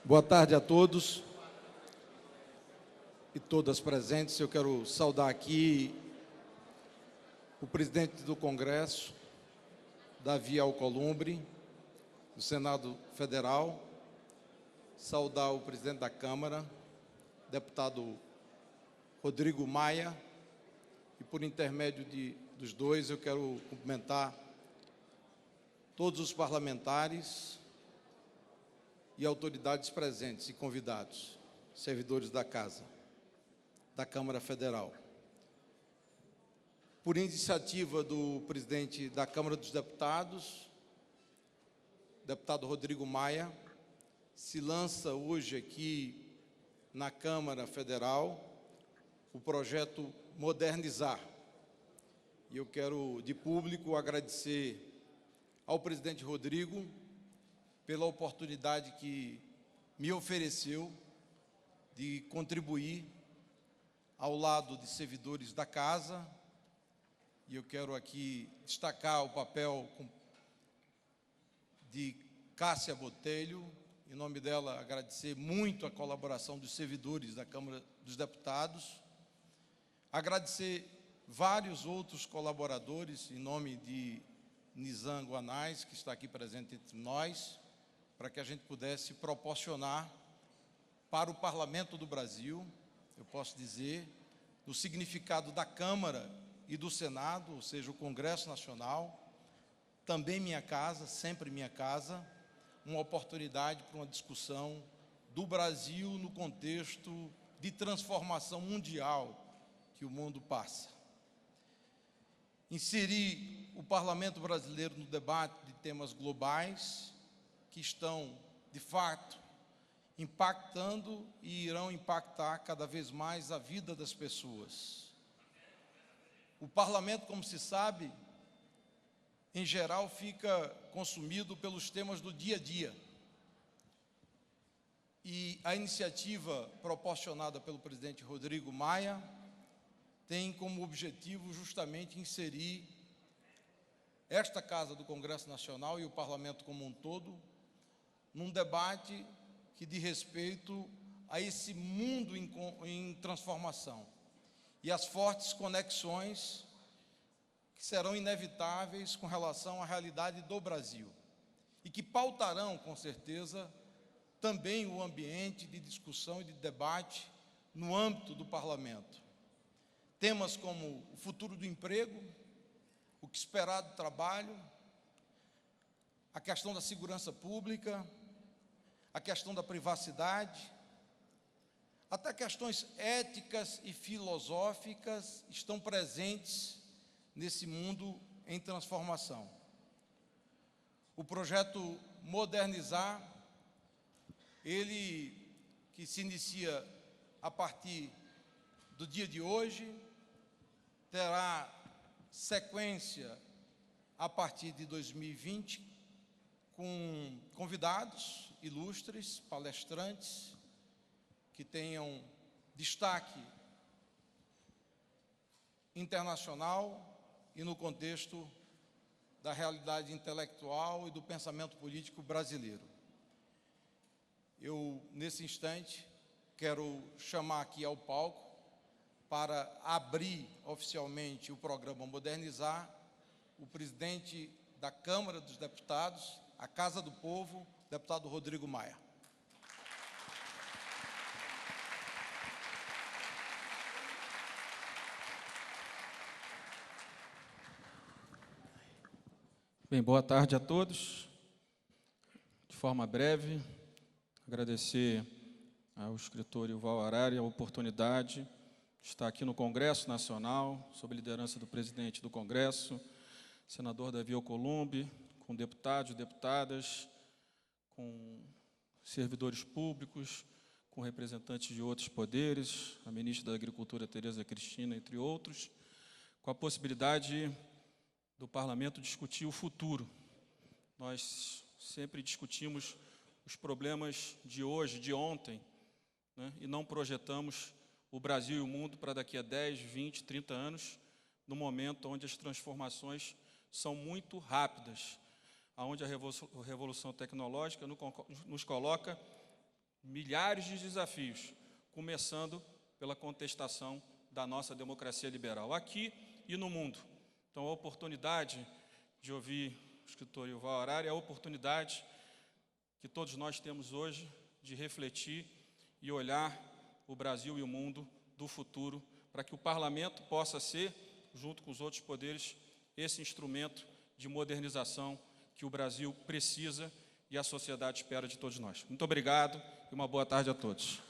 Boa tarde a todos e todas presentes. Eu quero saudar aqui o presidente do Congresso, Davi Alcolumbre, do Senado Federal, saudar o presidente da Câmara, deputado Rodrigo Maia, e por intermédio dos dois eu quero cumprimentar todos os parlamentares e autoridades presentes e convidados, servidores da Casa, da Câmara Federal. Por iniciativa do presidente da Câmara dos Deputados, deputado Rodrigo Maia, se lança hoje aqui na Câmara Federal o projeto Modernizar. E eu quero, de público, agradecer ao presidente Rodrigo pela oportunidade que me ofereceu de contribuir ao lado de servidores da Casa, e eu quero aqui destacar o papel de Cássia Botelho, em nome dela agradecer muito a colaboração dos servidores da Câmara dos Deputados, agradecer vários outros colaboradores, em nome de Nizam Guanais, que está aqui presente entre nós, para que a gente pudesse proporcionar para o Parlamento do Brasil, eu posso dizer, no significado da Câmara e do Senado, ou seja, o Congresso Nacional, também minha casa, sempre minha casa, uma oportunidade para uma discussão do Brasil no contexto de transformação mundial que o mundo passa. Inserir o Parlamento brasileiro no debate de temas globais que estão, de fato, impactando e irão impactar cada vez mais a vida das pessoas. O Parlamento, como se sabe, em geral, fica consumido pelos temas do dia a dia. E a iniciativa proporcionada pelo presidente Rodrigo Maia tem como objetivo justamente inserir esta Casa do Congresso Nacional e o Parlamento como um todo num debate que diz respeito a esse mundo em transformação e as fortes conexões que serão inevitáveis com relação à realidade do Brasil e que pautarão, com certeza, também o ambiente de discussão e de debate no âmbito do Parlamento. Temas como o futuro do emprego, o que esperar do trabalho, a questão da segurança pública, a questão da privacidade, até questões éticas e filosóficas estão presentes nesse mundo em transformação. O projeto Modernizar, ele que se inicia a partir do dia de hoje, terá sequência a partir de 2020, com convidados ilustres, palestrantes, que tenham destaque internacional e no contexto da realidade intelectual e do pensamento político brasileiro. Eu, nesse instante, quero chamar aqui ao palco, para abrir oficialmente o programa Modernizar, o presidente da Câmara dos Deputados, a Casa do Povo, deputado Rodrigo Maia. Bem, boa tarde a todos. De forma breve, agradecer ao escritor Yuval Harari a oportunidade de estar aqui no Congresso Nacional, sob a liderança do presidente do Congresso, senador Davi Alcolumbre, com deputados, deputadas, com servidores públicos, com representantes de outros poderes, a ministra da Agricultura, Tereza Cristina, entre outros, com a possibilidade do Parlamento discutir o futuro. Nós sempre discutimos os problemas de hoje, de ontem, né, e não projetamos o Brasil e o mundo para daqui a 10, 20, 30 anos, no momento onde as transformações são muito rápidas, onde a revolução tecnológica nos coloca milhares de desafios, começando pela contestação da nossa democracia liberal, aqui e no mundo. Então, a oportunidade de ouvir o escritor Yuval Harari é a oportunidade que todos nós temos hoje de refletir e olhar o Brasil e o mundo do futuro, para que o parlamento possa ser, junto com os outros poderes, esse instrumento de modernização que o Brasil precisa e a sociedade espera de todos nós. Muito obrigado e uma boa tarde a todos.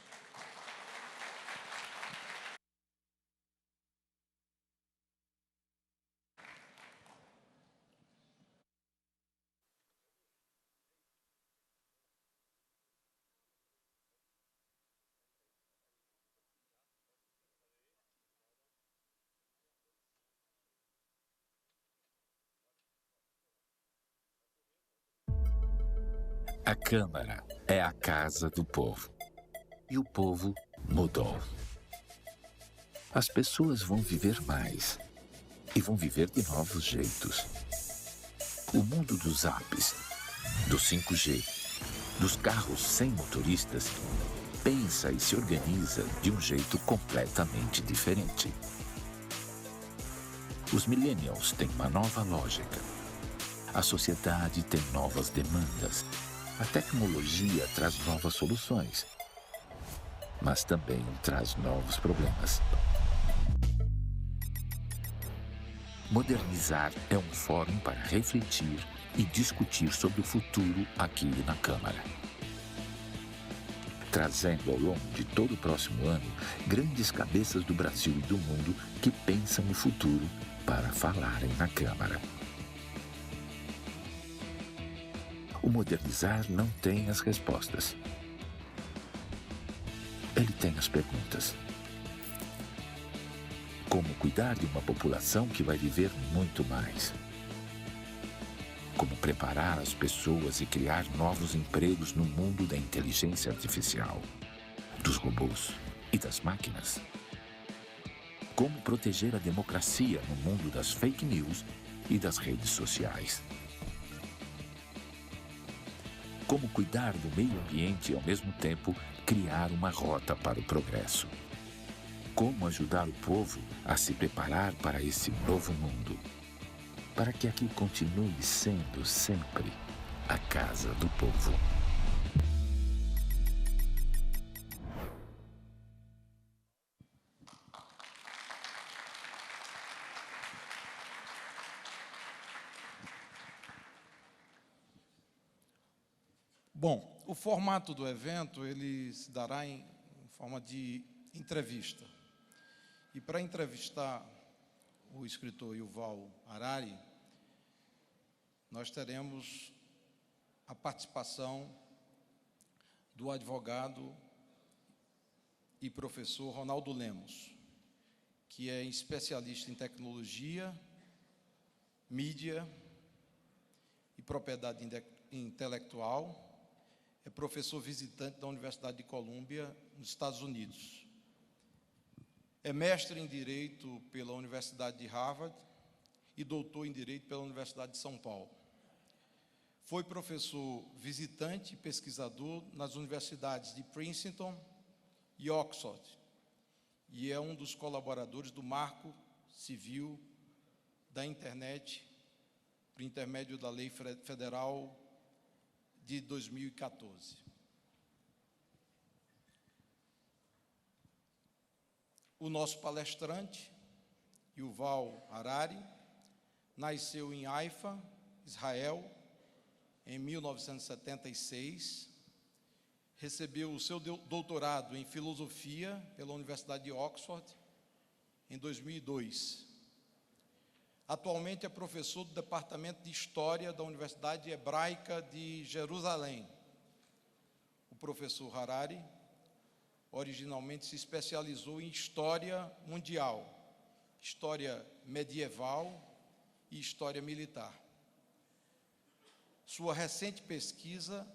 A Câmara é a casa do povo. E o povo mudou. As pessoas vão viver mais. E vão viver de novos jeitos. O mundo dos apps, do 5G, dos carros sem motoristas, pensa e se organiza de um jeito completamente diferente. Os millennials têm uma nova lógica. A sociedade tem novas demandas. A tecnologia traz novas soluções, mas também traz novos problemas. Modernizar é um fórum para refletir e discutir sobre o futuro aqui na Câmara. Trazendo ao longo de todo o próximo ano grandes cabeças do Brasil e do mundo que pensam o futuro para falarem na Câmara. O Modernizar não tem as respostas. Ele tem as perguntas. Como cuidar de uma população que vai viver muito mais? Como preparar as pessoas e criar novos empregos no mundo da inteligência artificial, dos robôs e das máquinas? Como proteger a democracia no mundo das fake news e das redes sociais? Como cuidar do meio ambiente e, ao mesmo tempo, criar uma rota para o progresso? Como ajudar o povo a se preparar para esse novo mundo? Para que aqui continue sendo sempre a casa do povo. Bom, o formato do evento, ele se dará em forma de entrevista. E para entrevistar o escritor Yuval Harari, nós teremos a participação do advogado e professor Ronaldo Lemos, que é especialista em tecnologia, mídia e propriedade intelectual. É professor visitante da Universidade de Colômbia, nos Estados Unidos. É mestre em Direito pela Universidade de Harvard e doutor em Direito pela Universidade de São Paulo. Foi professor visitante e pesquisador nas universidades de Princeton e Oxford, e é um dos colaboradores do Marco Civil da Internet, por intermédio da Lei Federal de 2014. O nosso palestrante, Yuval Harari, nasceu em Haifa, Israel, em 1976, recebeu o seu doutorado em filosofia pela Universidade de Oxford em 2002. Atualmente é professor do Departamento de História da Universidade Hebraica de Jerusalém. O professor Harari originalmente se especializou em História Mundial, História Medieval e História Militar. Sua recente pesquisa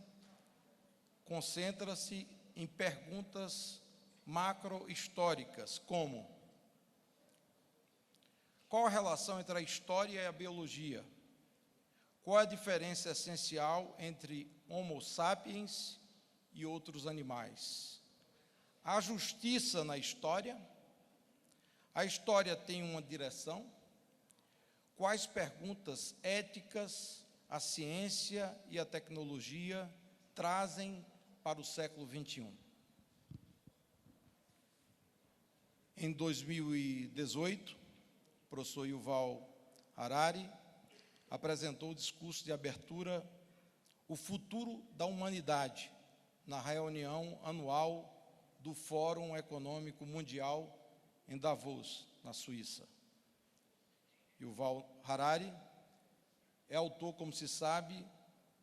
concentra-se em perguntas macro-históricas, como: qual a relação entre a história e a biologia? Qual a diferença essencial entre Homo Sapiens e outros animais. Há justiça na história? A história tem uma direção? Quais perguntas éticas a ciência e a tecnologia trazem para o século XXI? Em 2018, o professor Yuval Harari apresentou o discurso de abertura O Futuro da Humanidade, na reunião anual do Fórum Econômico Mundial em Davos, na Suíça. Yuval Harari é autor, como se sabe,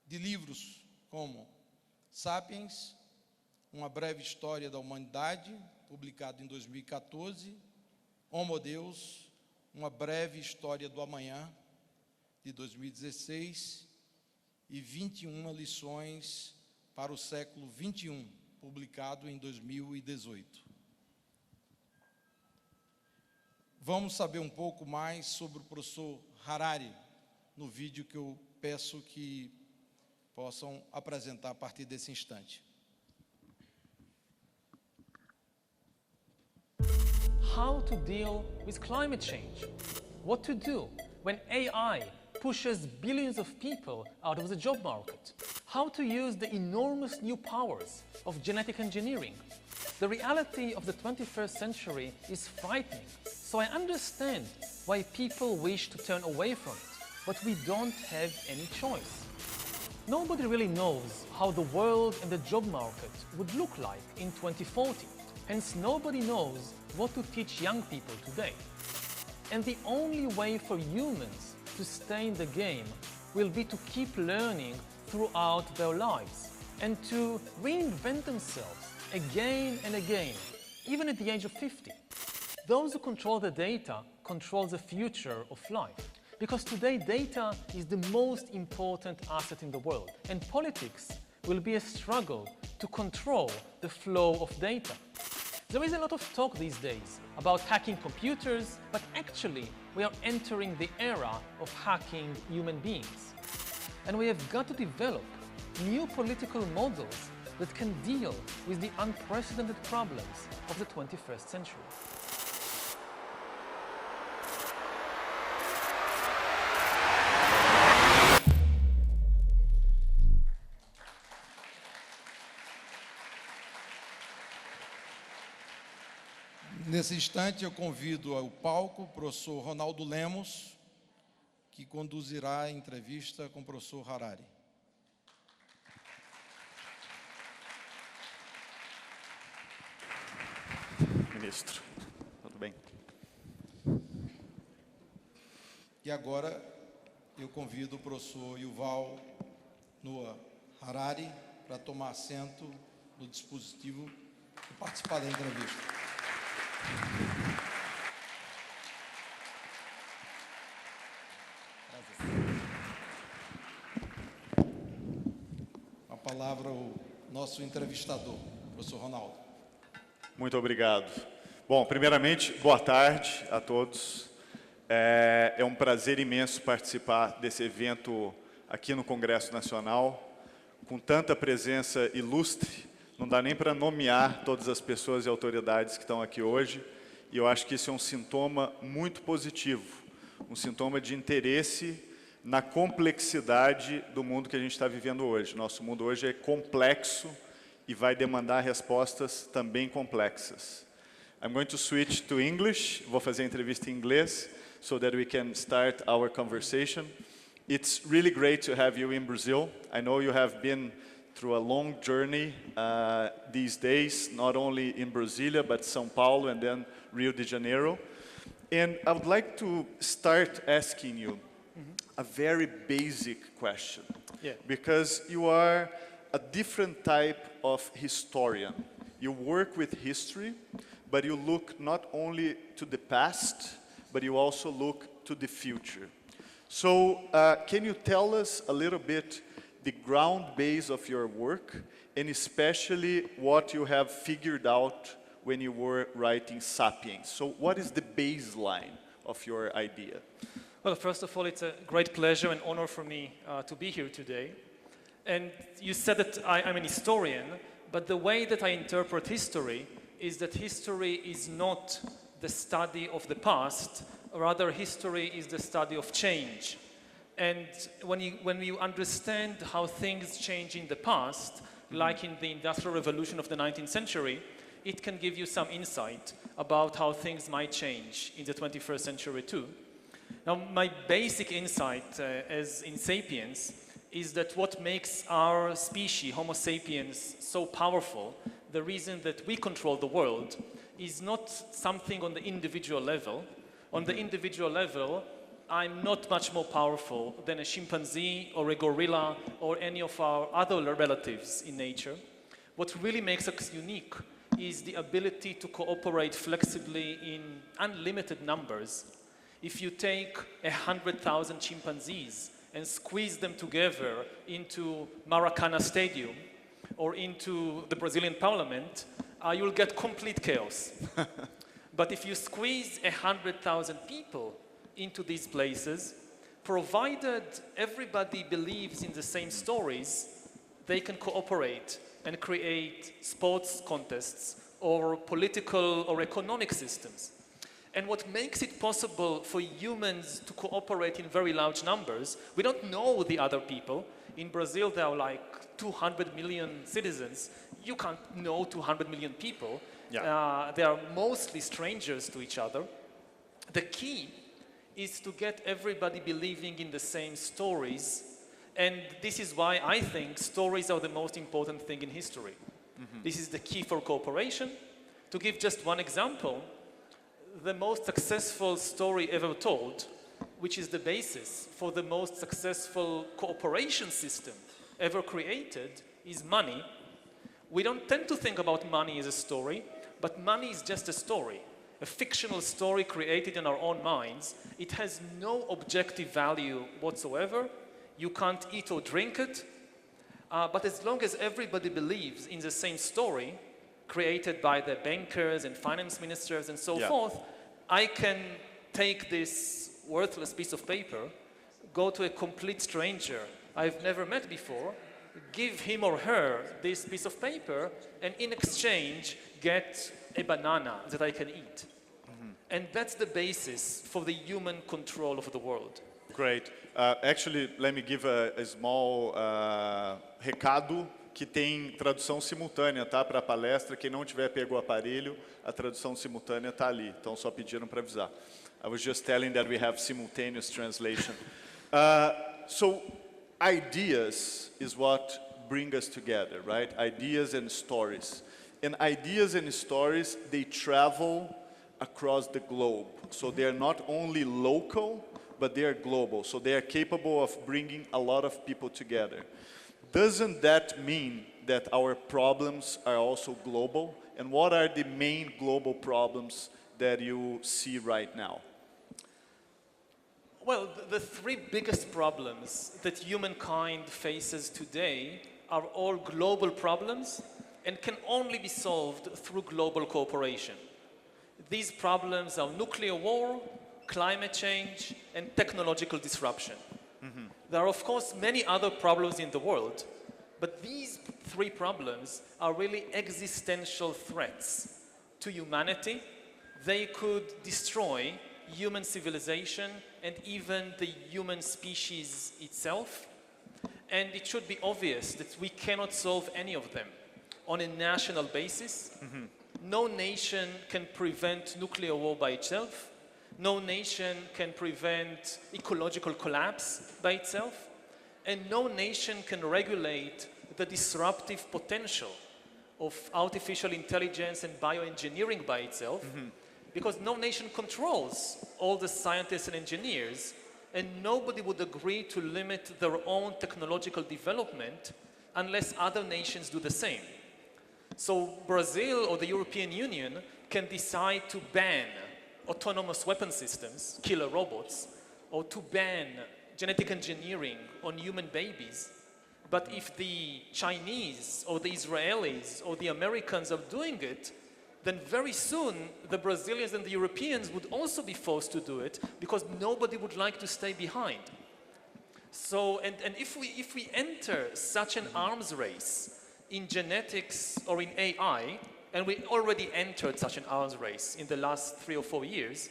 de livros como Sapiens, Uma Breve História da Humanidade, publicado em 2014, Homo Deus, Uma Breve História do Amanhã, de 2016, e 21 lições para o século XXI, publicado em 2018. Vamos saber um pouco mais sobre o professor Harari no vídeo que eu peço que possam apresentar a partir desse instante. How to deal with climate change? What to do when AI pushes billions of people out of the job market? How to use the enormous new powers of genetic engineering? The reality of the 21st century is frightening, so I understand why people wish to turn away from it, but we don't have any choice. Nobody really knows how the world and the job market would look like in 2040. Hence, nobody knows what to teach young people today. And the only way for humans to stay in the game will be to keep learning throughout their lives and to reinvent themselves again and again, even at the age of 50. Those who control the data control the future of life. Because today data is the most important asset in the world, and politics will be a struggle to control the flow of data. There is a lot of talk these days about hacking computers, but actually we are entering the era of hacking human beings. And we have got to develop new political models that can deal with the unprecedented problems of the 21st century. Nesse instante, eu convido ao palco o professor Ronaldo Lemos, que conduzirá a entrevista com o professor Harari. Ministro, tudo bem? E agora, eu convido o professor Yuval Noah Harari para tomar assento no dispositivo e participar da entrevista. A palavra ao nosso entrevistador, professor Ronaldo. Muito obrigado. Bom, primeiramente, boa tarde a todos. É um prazer imenso participar desse evento aqui no Congresso Nacional, com tanta presença ilustre. Não dá nem para nomear todas as pessoas e autoridades que estão aqui hoje, e eu acho que isso é um sintoma muito positivo, um sintoma de interesse na complexidade do mundo que a gente está vivendo hoje. Nosso mundo hoje é complexo e vai demandar respostas também complexas. I'm going to switch to English. Vou fazer a entrevista em inglês, so that we can start our conversation. It's really great to have you in Brazil. I know you have been through a long journey these days, not only in Brasilia, but São Paulo and then Rio de Janeiro. And I would like to start asking you a very basic question. Yeah. Because you are a different type of historian. You work with history, but you look not only to the past, but you also look to the future. So can you tell us a little bit the ground base of your work, and especially what you have figured out when you were writing Sapiens? So what is the baseline of your idea? Well, first of all, it's a great pleasure and honor for me to be here today. And you said that I'm an historian, But the way that I interpret history is that history is not the study of the past, rather history is the study of change. And when you understand how things change in the past, like in the Industrial Revolution of the 19th century, it can give you some insight about how things might change in the 21st century too. Now, my basic insight as in Sapiens is that what makes our species, Homo sapiens, so powerful, the reason that we control the world, is not something on the individual level. On the individual level, I'm not much more powerful than a chimpanzee or a gorilla or any of our other relatives in nature. What really makes us unique is the ability to cooperate flexibly in unlimited numbers. If you take 100,000 chimpanzees and squeeze them together into Maracana Stadium or into the Brazilian parliament, you'll get complete chaos. But if you squeeze 100,000 people into these places, provided everybody believes in the same stories, they can cooperate and create sports contests or political or economic systems. And what makes it possible for humans to cooperate in very large numbers, we don't know the other people. In Brazil, there are like 200 million citizens. You can't know 200 million people. Yeah. They are mostly strangers to each other. The key is to get everybody believing in the same stories. And this is why I think stories are the most important thing in history. This is the key for cooperation. To give just one example, the most successful story ever told, which is the basis for the most successful cooperation system ever created, is money. We don't tend to think about money as a story, but money is just a story, a fictional story created in our own minds. It has no objective value whatsoever. You can't eat or drink it. But as long as everybody believes in the same story, created by the bankers and finance ministers and so forth, I can take this worthless piece of paper, go to a complete stranger I've never met before, give him or her this piece of paper, and in exchange get a banana that I can eat. And that's the basis for the human control of the world. Great. Actually, let me give a small recado que tem tradução simultânea, tá? Para a palestra, quem não tiver pego o aparelho, a tradução simultânea está ali. Então, só pediram para avisar. I was just telling that we have simultaneous translation. So, ideas is what bring us together, right? Ideas and stories. And ideas and stories, they travel across the globe. So they are not only local, but they are global. So they are capable of bringing a lot of people together. Doesn't that mean that our problems are also global? And what are the main global problems that you see right now? Well, the three biggest problems that humankind faces today are all global problems and can only be solved through global cooperation. These problems are nuclear war, climate change, and technological disruption. There are, of course, many other problems in the world, but these three problems are really existential threats to humanity. They could destroy human civilization and even the human species itself. And it should be obvious that we cannot solve any of them on a national basis. No nation can prevent nuclear war by itself. No nation can prevent ecological collapse by itself. And no nation can regulate the disruptive potential of artificial intelligence and bioengineering by itself, because no nation controls all the scientists and engineers, and nobody would agree to limit their own technological development unless other nations do the same. So Brazil or the European Union can decide to ban autonomous weapon systems, killer robots, or to ban genetic engineering on human babies. But if the Chinese or the Israelis or the Americans are doing it, then very soon the Brazilians and the Europeans would also be forced to do it because nobody would like to stay behind. So, and if we enter such an arms race, in genetics or in AI, and we already entered such an arms race in the last 3 or 4 years,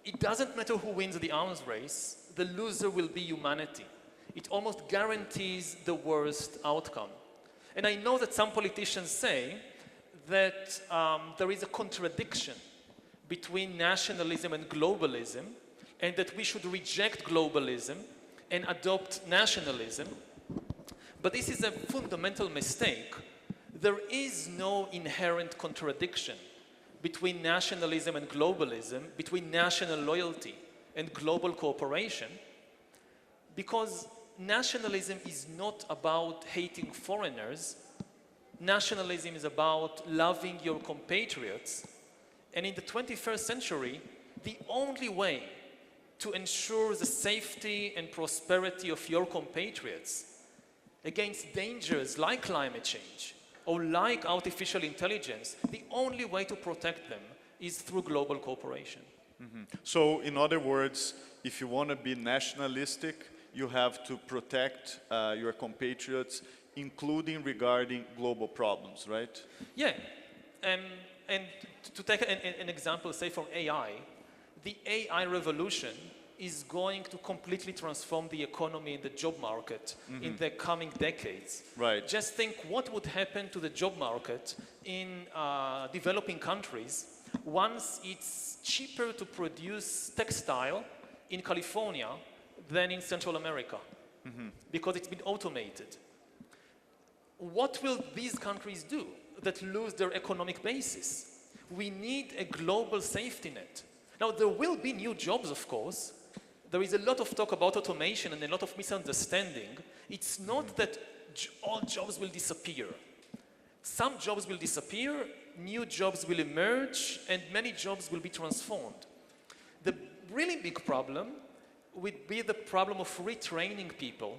it doesn't matter who wins the arms race, the loser will be humanity. It almost guarantees the worst outcome. And I know that some politicians say that there is a contradiction between nationalism and globalism, and that we should reject globalism and adopt nationalism. But this is a fundamental mistake. There is no inherent contradiction between nationalism and globalism, between national loyalty and global cooperation, because nationalism is not about hating foreigners. Nationalism is about loving your compatriots. And in the 21st century, the only way to ensure the safety and prosperity of your compatriots against dangers like climate change or like artificial intelligence, the only way to protect them is through global cooperation. So, in other words, if you want to be nationalistic, you have to protect your compatriots, including regarding global problems, right? Yeah, and to take an example, say from AI, the AI revolution is going to completely transform the economy and the job market in the coming decades. Right. Just think what would happen to the job market in developing countries once it's cheaper to produce textile in California than in Central America, because it's been automated. What will these countries do that lose their economic basis? We need a global safety net. Now, there will be new jobs, of course. There is a lot of talk about automation and a lot of misunderstanding. It's not that all jobs will disappear. Some jobs will disappear, new jobs will emerge, and many jobs will be transformed. The really big problem would be the problem of retraining people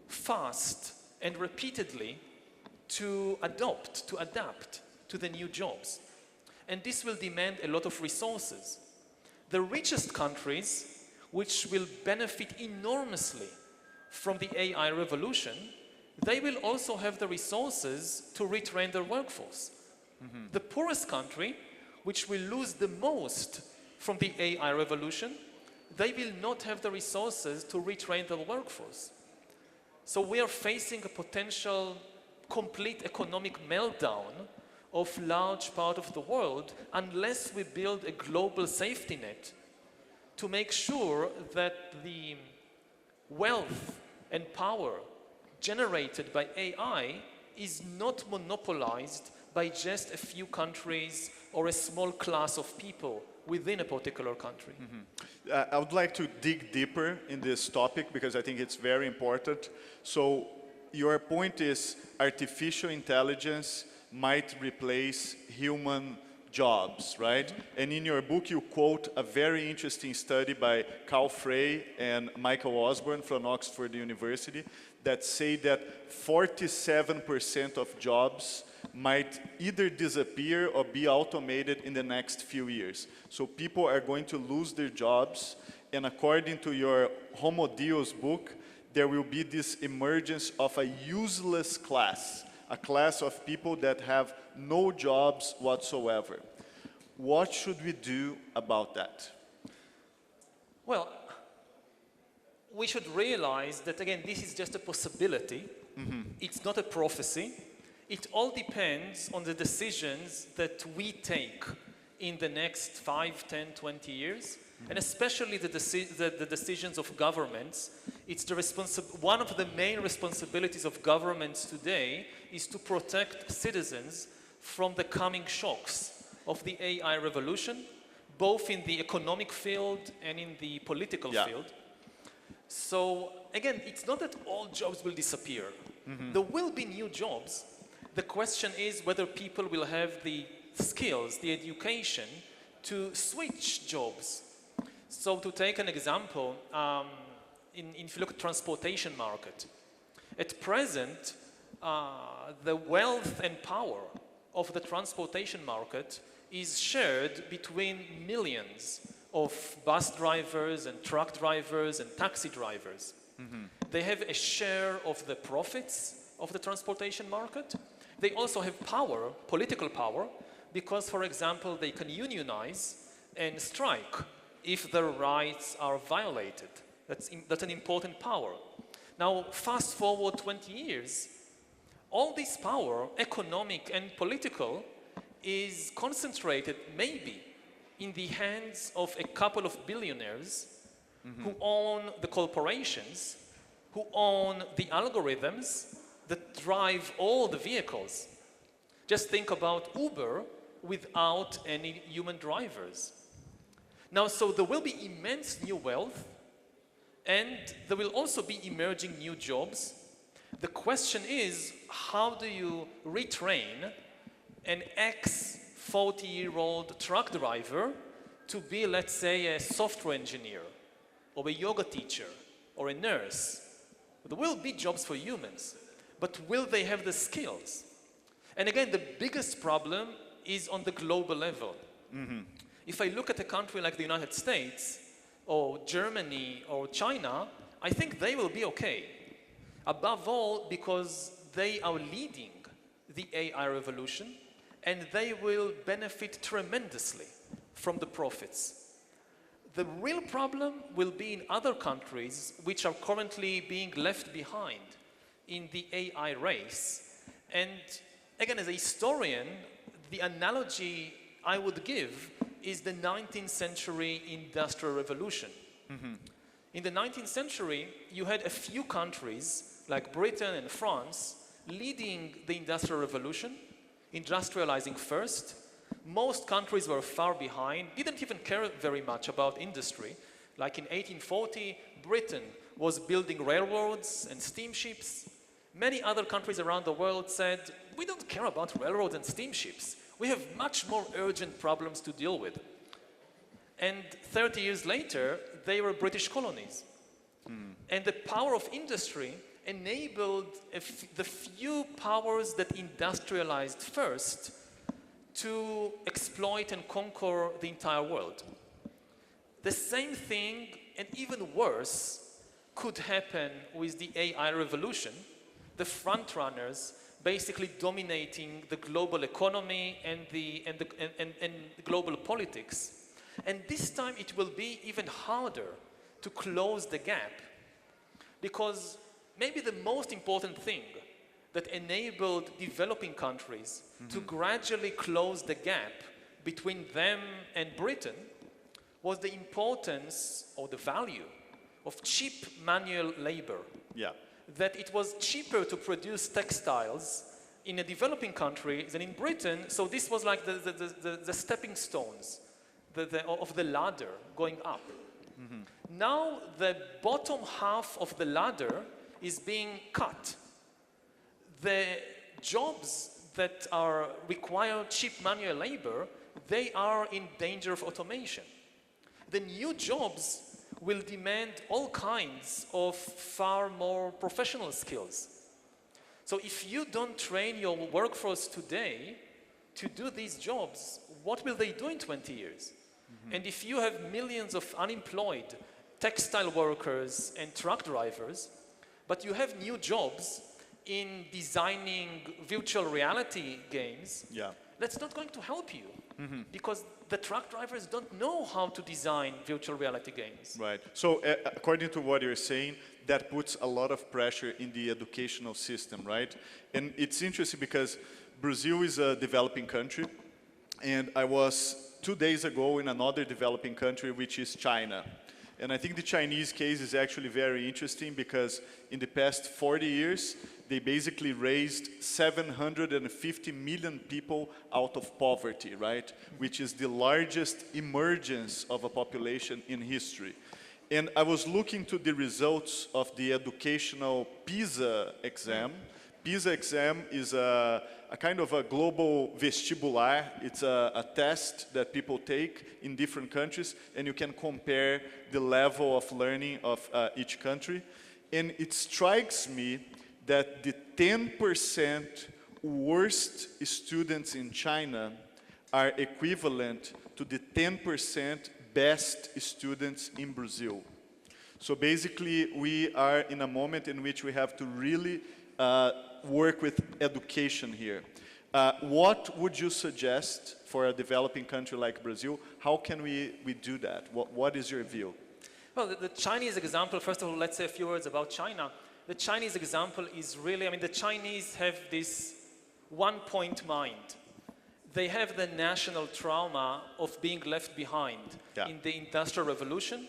fast and repeatedly to adapt to the new jobs. And this will demand a lot of resources. The richest countries, which will benefit enormously from the AI revolution, they will also have the resources to retrain their workforce. The poorest country, which will lose the most from the AI revolution, they will not have the resources to retrain their workforce. So we are facing a potential complete economic meltdown of large part of the world unless we build a global safety net to make sure that the wealth and power generated by AI is not monopolized by just a few countries or a small class of people within a particular country. I would like to dig deeper in this topic because I think it's very important. So your point is artificial intelligence might replace human jobs, right? And in your book you quote a very interesting study by Carl Frey and Michael Osborne from Oxford University that say that 47% of jobs might either disappear or be automated in the next few years. So people are going to lose their jobs, and according to your Homo Deus book, there will be this emergence of a useless class, a class of people that have no jobs whatsoever. What should we do about that? Well, we should realize that, again, this is just a possibility. It's not a prophecy. It all depends on the decisions that we take in the next 5, 10, 20 years, and especially the decisions of governments. It's one of the main responsibilities of governments today is to protect citizens from the coming shocks of the AI revolution, both in the economic field and in the political field. So again, it's not that all jobs will disappear. There will be new jobs. The question is whether people will have the skills, the education to switch jobs. So to take an example, if you look at transportation market, at present, the wealth and power of the transportation market is shared between millions of bus drivers and truck drivers and taxi drivers. They have a share of the profits of the transportation market. They also have power, political power, because, for example, they can unionize and strike if their rights are violated. That's an important power. Now, fast forward 20 years, all this power, economic and political, is concentrated maybe in the hands of a couple of billionaires who own the corporations, who own the algorithms that drive all the vehicles. Just think about Uber without any human drivers. Now, so there will be immense new wealth, and there will also be emerging new jobs. The question is, how do you retrain an ex-40-year-old truck driver to be, let's say, a software engineer, or a yoga teacher, or a nurse? There will be jobs for humans, but will they have the skills? And again, the biggest problem is on the global level. If I look at a country like the United States, or Germany, or China, I think they will be okay. Above all, because they are leading the AI revolution, and they will benefit tremendously from the profits. The real problem will be in other countries which are currently being left behind in the AI race. And again, as a historian, the analogy I would give is the 19th century Industrial Revolution. In the 19th century, you had a few countries like Britain and France leading the Industrial Revolution, industrializing first. Most countries were far behind, didn't even care very much about industry. Like in 1840, Britain was building railroads and steamships. Many other countries around the world said, we don't care about railroads and steamships. We have much more urgent problems to deal with. And 30 years later, they were British colonies. And the power of industry enabled the few powers that industrialized first to exploit and conquer the entire world. The same thing, and even worse, could happen with the AI revolution, the frontrunners basically dominating the global economy and the global politics. And this time it will be even harder to close the gap, because maybe the most important thing that enabled developing countries to gradually close the gap between them and Britain was the importance or the value of cheap manual labor. That it was cheaper to produce textiles in a developing country than in Britain, so this was like the stepping stones of the ladder going up. Now the bottom half of the ladder is being cut. The jobs that require cheap manual labor, they are in danger of automation. The new jobs will demand all kinds of far more professional skills. So if you don't train your workforce today to do these jobs, what will they do in 20 years? And if you have millions of unemployed textile workers and truck drivers, but you have new jobs in designing virtual reality games, that's not going to help you. Because the truck drivers don't know how to design virtual reality games. Right. So according to what you're saying, that puts a lot of pressure in the educational system, right? And it's interesting because Brazil is a developing country, and I was 2 days ago in another developing country, which is China. And I think the Chinese case is actually very interesting because in the past 40 years, they basically raised 750 million people out of poverty, right? Which is the largest emergence of a population in history. And I was looking to the results of the educational PISA exam. PISA exam is a kind of a global vestibular. It's a test that people take in different countries, and you can compare the level of learning of each country. And it strikes me that the 10% worst students in China are equivalent to the 10% best students in Brazil. So basically, we are in a moment in which we have to really work with education here. What would you suggest for a developing country like Brazil? How can we do that? What is your view? Well, the Chinese example, first of all, let's say a few words about China. The Chinese example is really, I mean, the Chinese have this one-point mind. They have the national trauma of being left behind in the Industrial Revolution,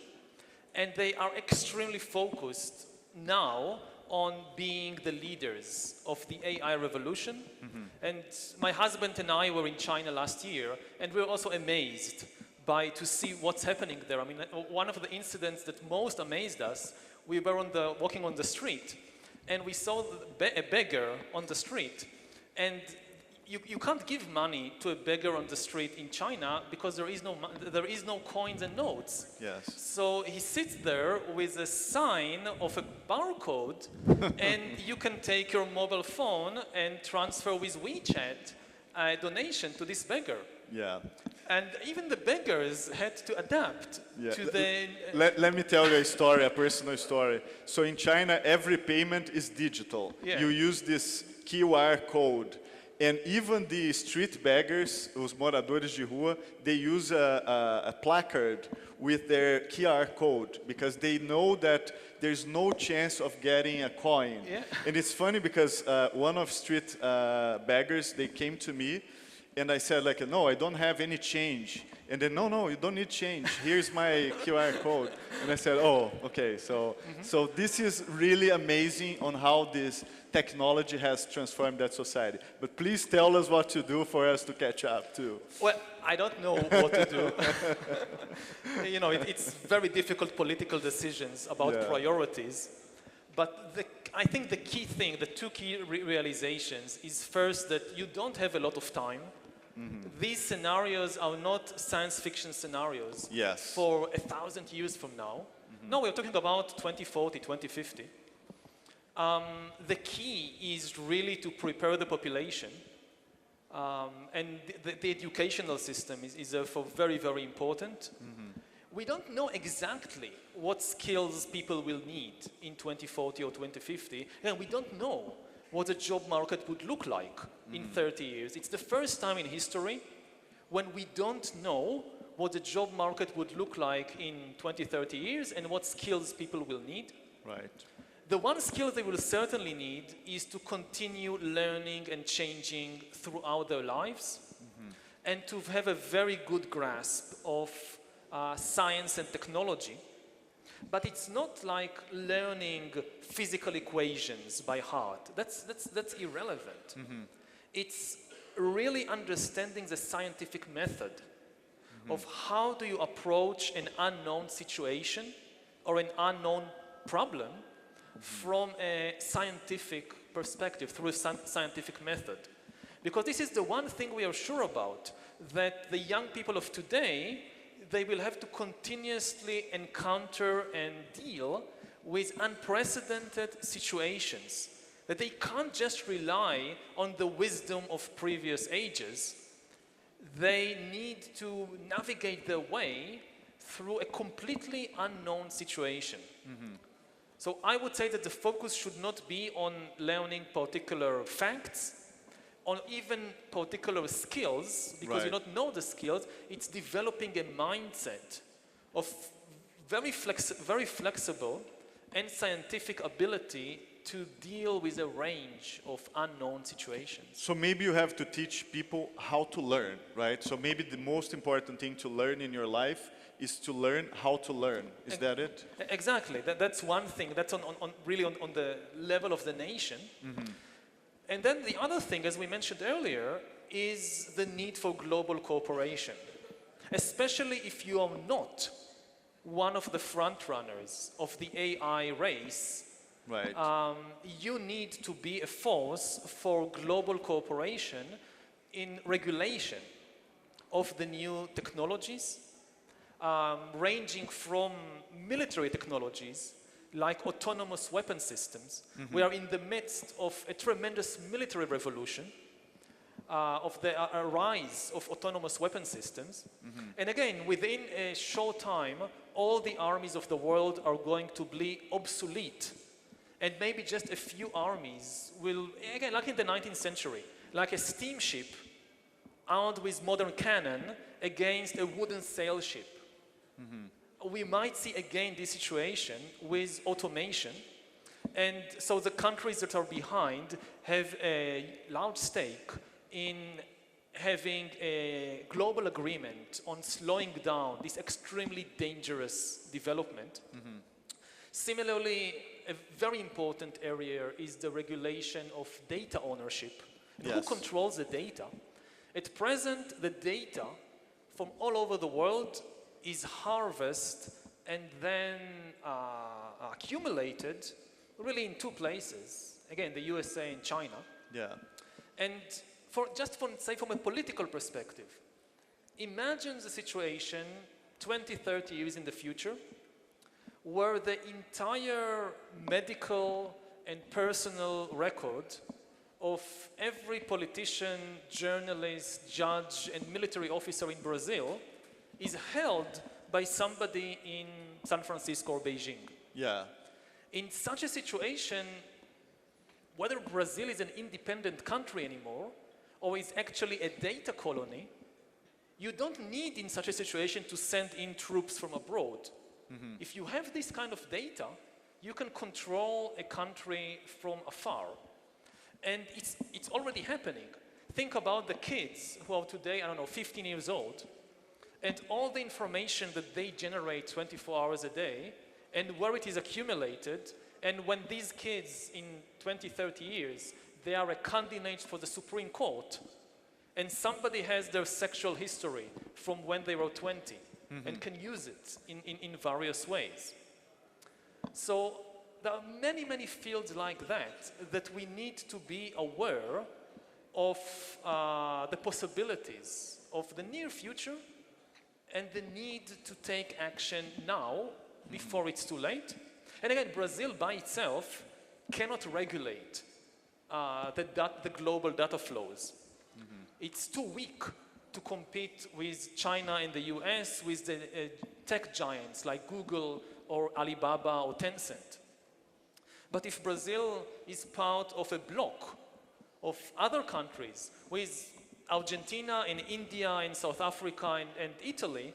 and they are extremely focused now on being the leaders of the AI revolution. And my husband and I were in China last year, and we were also amazed to see what's happening there. I mean, one of the incidents that most amazed us, we were walking on the street, and we saw a beggar on the street, and you can't give money to a beggar on the street in China because there is no coins and notes. Yes. So he sits there with a sign of a barcode, and you can take your mobile phone and transfer with WeChat a donation to this beggar. Yeah. And even the beggars had to adapt to the... Let me tell you a story, a personal story. So in China, every payment is digital. Yeah. You use this QR code. And even the street beggars, os moradores de rua, they use a placard with their QR code because they know that there's no chance of getting a coin. Yeah. And it's funny because one of street beggars, they came to me and I said like, no, I don't have any change. And then, no, you don't need change. Here's my QR code. And I said, oh, okay. So this is really amazing on how this technology has transformed that society. But please tell us what to do for us to catch up too. Well, I don't know what to do. You know, it's very difficult political decisions about priorities. But I think the key thing, the two key realizations is first that you don't have a lot of time. These scenarios are not science fiction scenarios for 1,000 years from now. No, we're talking about 2040, 2050. The key is really to prepare the population. And the educational system is therefore very, very important. We don't know exactly what skills people will need in 2040 or 2050, and we don't know what the job market would look like in 30 years. It's the first time in history when we don't know what the job market would look like in 20, 30 years and what skills people will need. Right. The one skill they will certainly need is to continue learning and changing throughout their lives and to have a very good grasp of science and technology. But it's not like learning physical equations by heart. That's irrelevant. It's really understanding the scientific method of how do you approach an unknown situation or an unknown problem from a scientific perspective, through a scientific method. Because this is the one thing we are sure about, that the young people of today, they will have to continuously encounter and deal with unprecedented situations, that they can't just rely on the wisdom of previous ages. They need to navigate their way through a completely unknown situation. So I would say that the focus should not be on learning particular facts, on even particular skills, because you don't know the skills. It's developing a mindset of very flexible and scientific ability to deal with a range of unknown situations. So maybe you have to teach people how to learn, right? So maybe the most important thing to learn in your life is to learn how to learn. Is that it? Exactly. That's one thing. That's really on the level of the nation. And then the other thing, as we mentioned earlier, is the need for global cooperation, especially if you are not one of the front runners of the AI race. Right. You need to be a force for global cooperation in regulation of the new technologies, ranging from military technologies like autonomous weapon systems. We are in the midst of a tremendous military revolution, of the rise of autonomous weapon systems. And again, within a short time, all the armies of the world are going to be obsolete and maybe just a few armies will, again, like in the 19th century, like a steamship armed with modern cannon against a wooden sail ship. We might see again this situation with automation, and so the countries that are behind have a large stake in having a global agreement on slowing down this extremely dangerous development. Similarly, a very important area is the regulation of data ownership. Who controls the data? At present, the data from all over the world is harvested and then accumulated really in two places. Again, the USA and China. And say from a political perspective, imagine the situation 20, 30 years in the future where the entire medical and personal record of every politician, journalist, judge, and military officer in Brazil is held by somebody in San Francisco or Beijing. In such a situation, whether Brazil is an independent country anymore or is actually a data colony, you don't need in such a situation to send in troops from abroad. If you have this kind of data, you can control a country from afar. And it's already happening. Think about the kids who are today, 15 years old, and all the information that they generate 24 hours a day, and where it is accumulated, and when these kids in 20, 30 years, they are a candidate for the Supreme Court, and somebody has their sexual history from when they were 20, and can use it in various ways. So there are many, many fields like that we need to be aware of the possibilities of the near future and the need to take action now before it's too late. And again, Brazil by itself cannot regulate the global data flows. It's too weak to compete with China and the US, with the tech giants like Google or Alibaba or Tencent. But if Brazil is part of a bloc of other countries with Argentina and India and South Africa and Italy,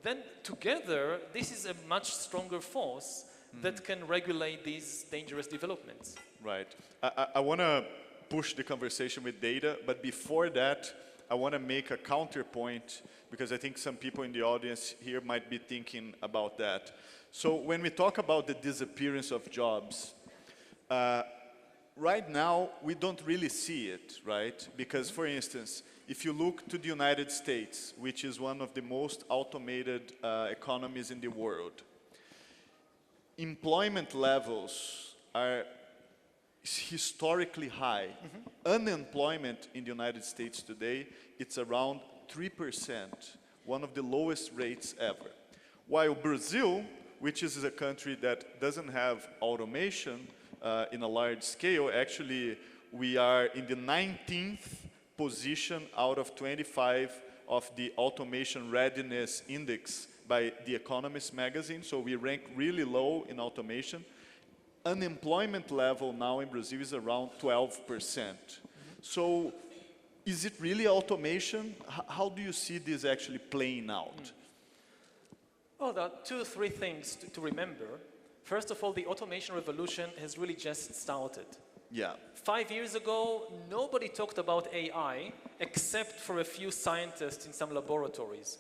then together this is a much stronger force that can regulate these dangerous developments. Right. I want to push the conversation with data, but before that, I want to make a counterpoint because I think some people in the audience here might be thinking about that. So when we talk about the disappearance of jobs, right now we don't really see it, right? Because for instance, if you look to the United States, which is one of the most automated economies in the world, employment levels are historically high. Unemployment in the United States today, it's around 3%, one of the lowest rates ever. While Brazil, which is a country that doesn't have automation in a large scale, actually we are in the 19th position out of 25 of the Automation Readiness Index by The Economist magazine, so we rank really low in automation. Unemployment level now in Brazil is around 12%. So is it really automation? How do you see this actually playing out? Well, there are 2 or 3 things to remember. First of all, the automation revolution has really just started. 5 years ago, nobody talked about AI except for a few scientists in some laboratories.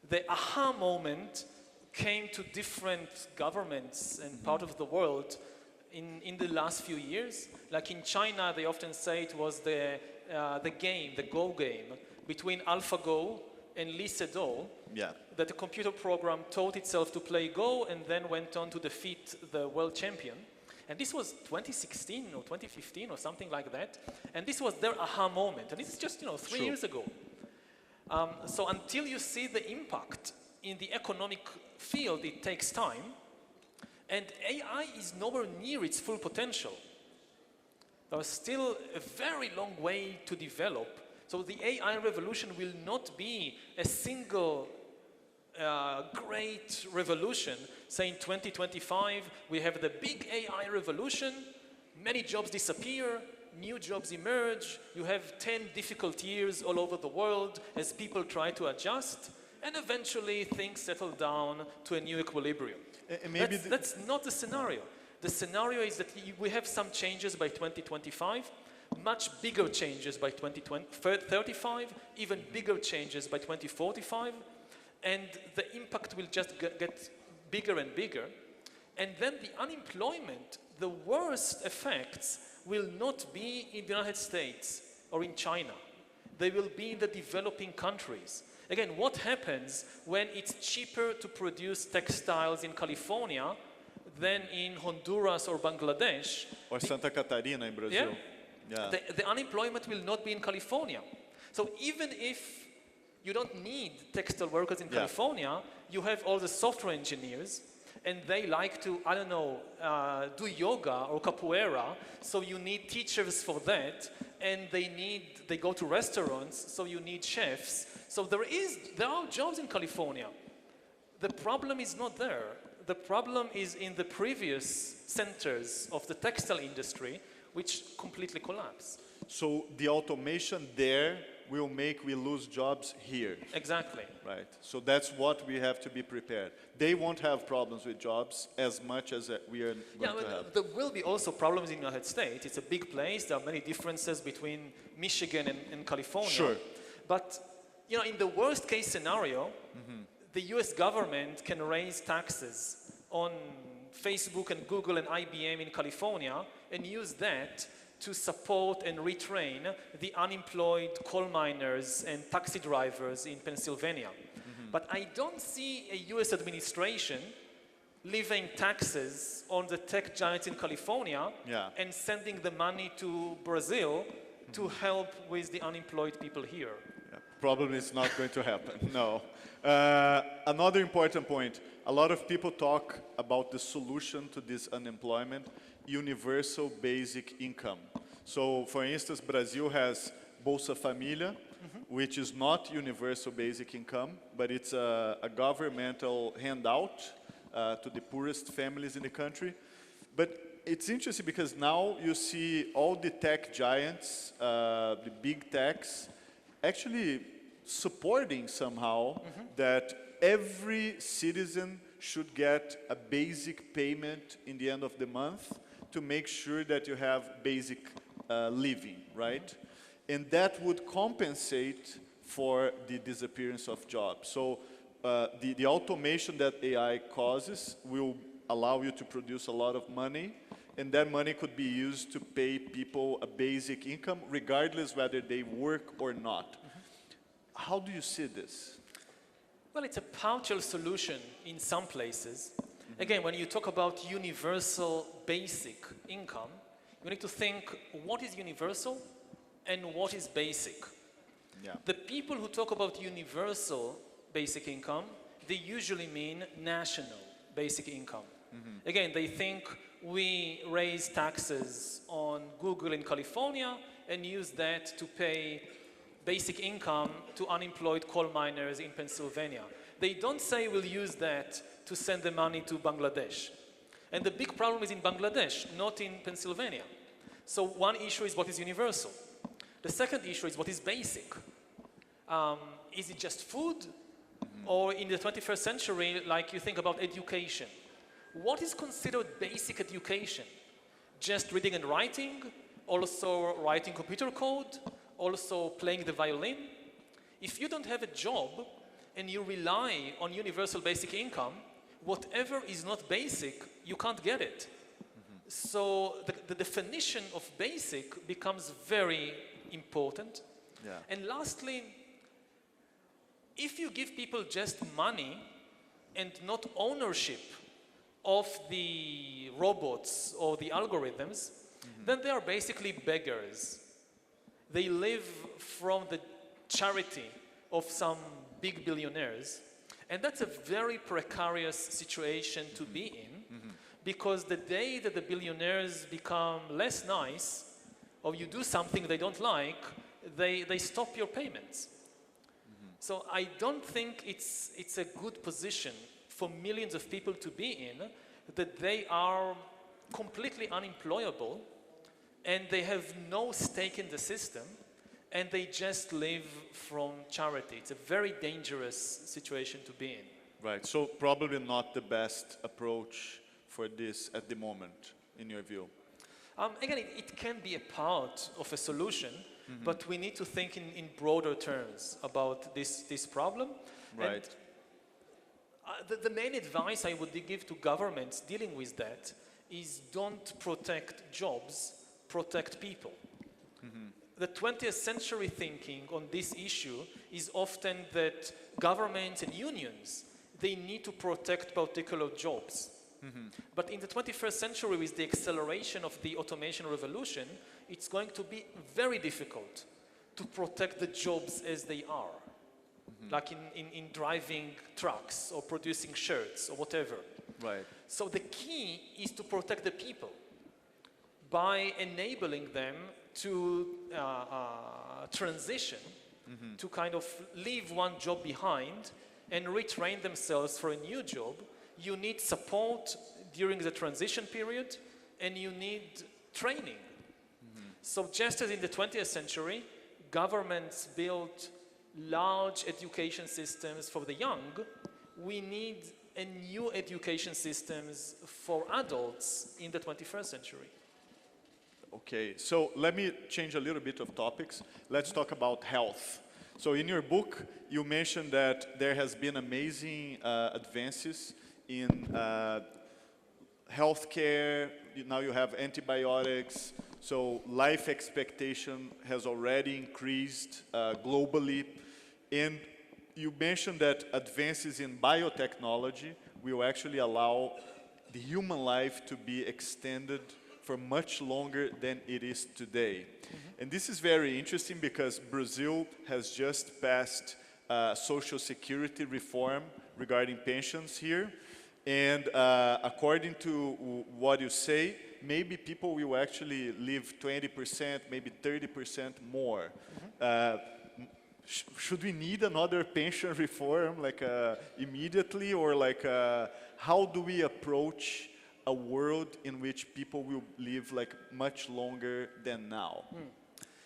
The aha moment came to different governments and part of the world in the last few years. Like in China, they often say it was the Go game between AlphaGo and Lee Sedol, that the computer program taught itself to play Go and then went on to defeat the world champion. And this was 2016 or 2015 or something like that. And this was their aha moment. And this is just 3 years ago. So until you see the impact in the economic field, it takes time. And AI is nowhere near its full potential. There's still a very long way to develop. So the AI revolution will not be a single great revolution, say in 2025 we have the big AI revolution, many jobs disappear, new jobs emerge, you have 10 difficult years all over the world as people try to adjust, and eventually things settle down to a new equilibrium. And maybe that's not the scenario. The scenario is that we have some changes by 2025, much bigger changes by 2035, even bigger changes by 2045, and the impact will just get bigger and bigger. And then the unemployment, the worst effects will not be in the United States or in China. They will be in the developing countries. Again, what happens when it's cheaper to produce textiles in California than in Honduras or Bangladesh? Or Santa Catarina in Brazil. Yeah. The unemployment will not be in California. So even if you don't need textile workers in California, you have all the software engineers, and they like to, I don't know, do yoga or capoeira, so you need teachers for that, and they go to restaurants, so you need chefs. So there are jobs in California. The problem is not there. The problem is in the previous centers of the textile industry, which completely collapse. So the automation there will make we lose jobs here. Exactly. Right. So that's what we have to be prepared. They won't have problems with jobs as much as we are going to have. There will be also problems in the United States. It's a big place. There are many differences between Michigan and California. Sure. But in the worst case scenario, the US government can raise taxes on Facebook and Google and IBM in California and use that to support and retrain the unemployed coal miners and taxi drivers in Pennsylvania. But I don't see a US administration levying taxes on the tech giants in California and sending the money to Brazil to help with the unemployed people here. Probably it's not going to happen, no. Another important point, a lot of people talk about the solution to this unemployment, universal basic income. So, for instance, Brazil has Bolsa Família, which is not universal basic income, but it's a governmental handout to the poorest families in the country. But it's interesting because now you see all the tech giants, the big techs, actually supporting somehow that every citizen should get a basic payment in the end of the month to make sure that you have basic living, right? And that would compensate for the disappearance of jobs. So the automation that AI causes will allow you to produce a lot of money, and that money could be used to pay people a basic income, regardless whether they work or not. How do you see this? Well, it's a partial solution in some places. Again, when you talk about universal basic income, you need to think what is universal and what is basic. The people who talk about universal basic income, they usually mean national basic income. Again, they think we raise taxes on Google in California and use that to pay basic income to unemployed coal miners in Pennsylvania. They don't say we'll use that to send the money to Bangladesh. And the big problem is in Bangladesh, not in Pennsylvania. So one issue is what is universal. The second issue is what is basic. Is it just food? Or in the 21st century, like you think about education. What is considered basic education? Just reading and writing? Also writing computer code? Also playing the violin? If you don't have a job and you rely on universal basic income, whatever is not basic, you can't get it. So the definition of basic becomes very important. And lastly, if you give people just money and not ownership of the robots or the algorithms, then they are basically beggars. They live from the charity of some big billionaires. And that's a very precarious situation to be in, because the day that the billionaires become less nice, or you do something they don't like, they stop your payments. So I don't think it's a good position for millions of people to be in, that they are completely unemployable and they have no stake in the system and they just live from charity. It's a very dangerous situation to be in. Right, so probably not the best approach for this at the moment, in your view. Again, it can be a part of a solution, but we need to think in broader terms about this problem. Right. And the main advice I would give to governments dealing with that is don't protect jobs, protect people. The 20th century thinking on this issue is often that governments and unions, they need to protect particular jobs. But in the 21st century, with the acceleration of the automation revolution, it's going to be very difficult to protect the jobs as they are, like in driving trucks or producing shirts or whatever. Right. So the key is to protect the people by enabling them to transition, to kind of leave one job behind and retrain themselves for a new job. You need support during the transition period, and you need training. So just as in the 20th century, governments built large education systems for the young, we need a new education systems for adults in the 21st century. Okay, so let me change a little bit of topics. Let's talk about health. So in your book, you mentioned that there has been amazing advances in healthcare. Now you have antibiotics. So life expectation has already increased globally. And you mentioned that advances in biotechnology will actually allow the human life to be extended for much longer than it is today. And this is very interesting because Brazil has just passed social security reform regarding pensions here. And according to what you say, maybe people will actually live 20%, maybe 30% more. Should we need another pension reform like immediately, or like how do we approach a world in which people will live like much longer than now?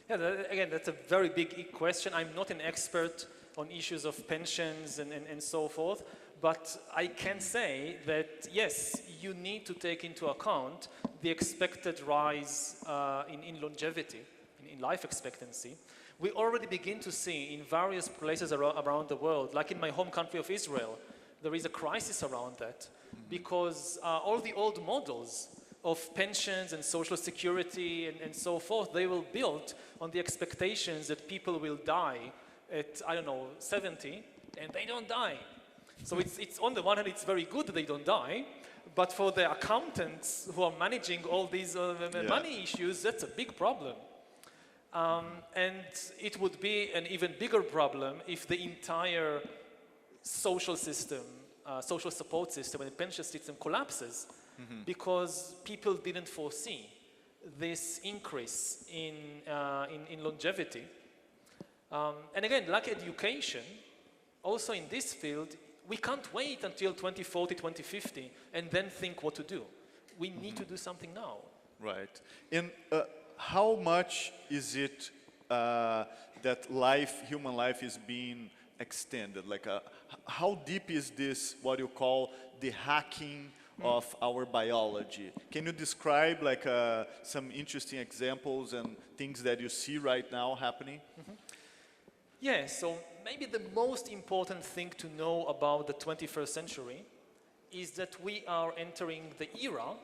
Yeah, again, that's a very big question. I'm not an expert on issues of pensions and so forth, but I can say that yes, you need to take into account the expected rise in longevity, in life expectancy. We already begin to see in various places around the world, like in my home country of Israel, there is a crisis around that because all the old models of pensions and social security and so forth, they were built on the expectations that people will die at, I don't know, 70, and they don't die. So it's on the one hand, it's very good that they don't die, but for the accountants who are managing all these money issues, that's a big problem. And it would be an even bigger problem if the entire social system, social support system and pension system collapses because people didn't foresee this increase in longevity. And again, like education, also in this field, we can't wait until 2040, 2050 and then think what to do. We need to do something now. Right. And how much is it that human life is being extended? Like, how deep is this, what you call the hacking of our biology? Can you describe like some interesting examples and things that you see right now happening? Yeah, so maybe the most important thing to know about the 21st century is that we are entering the era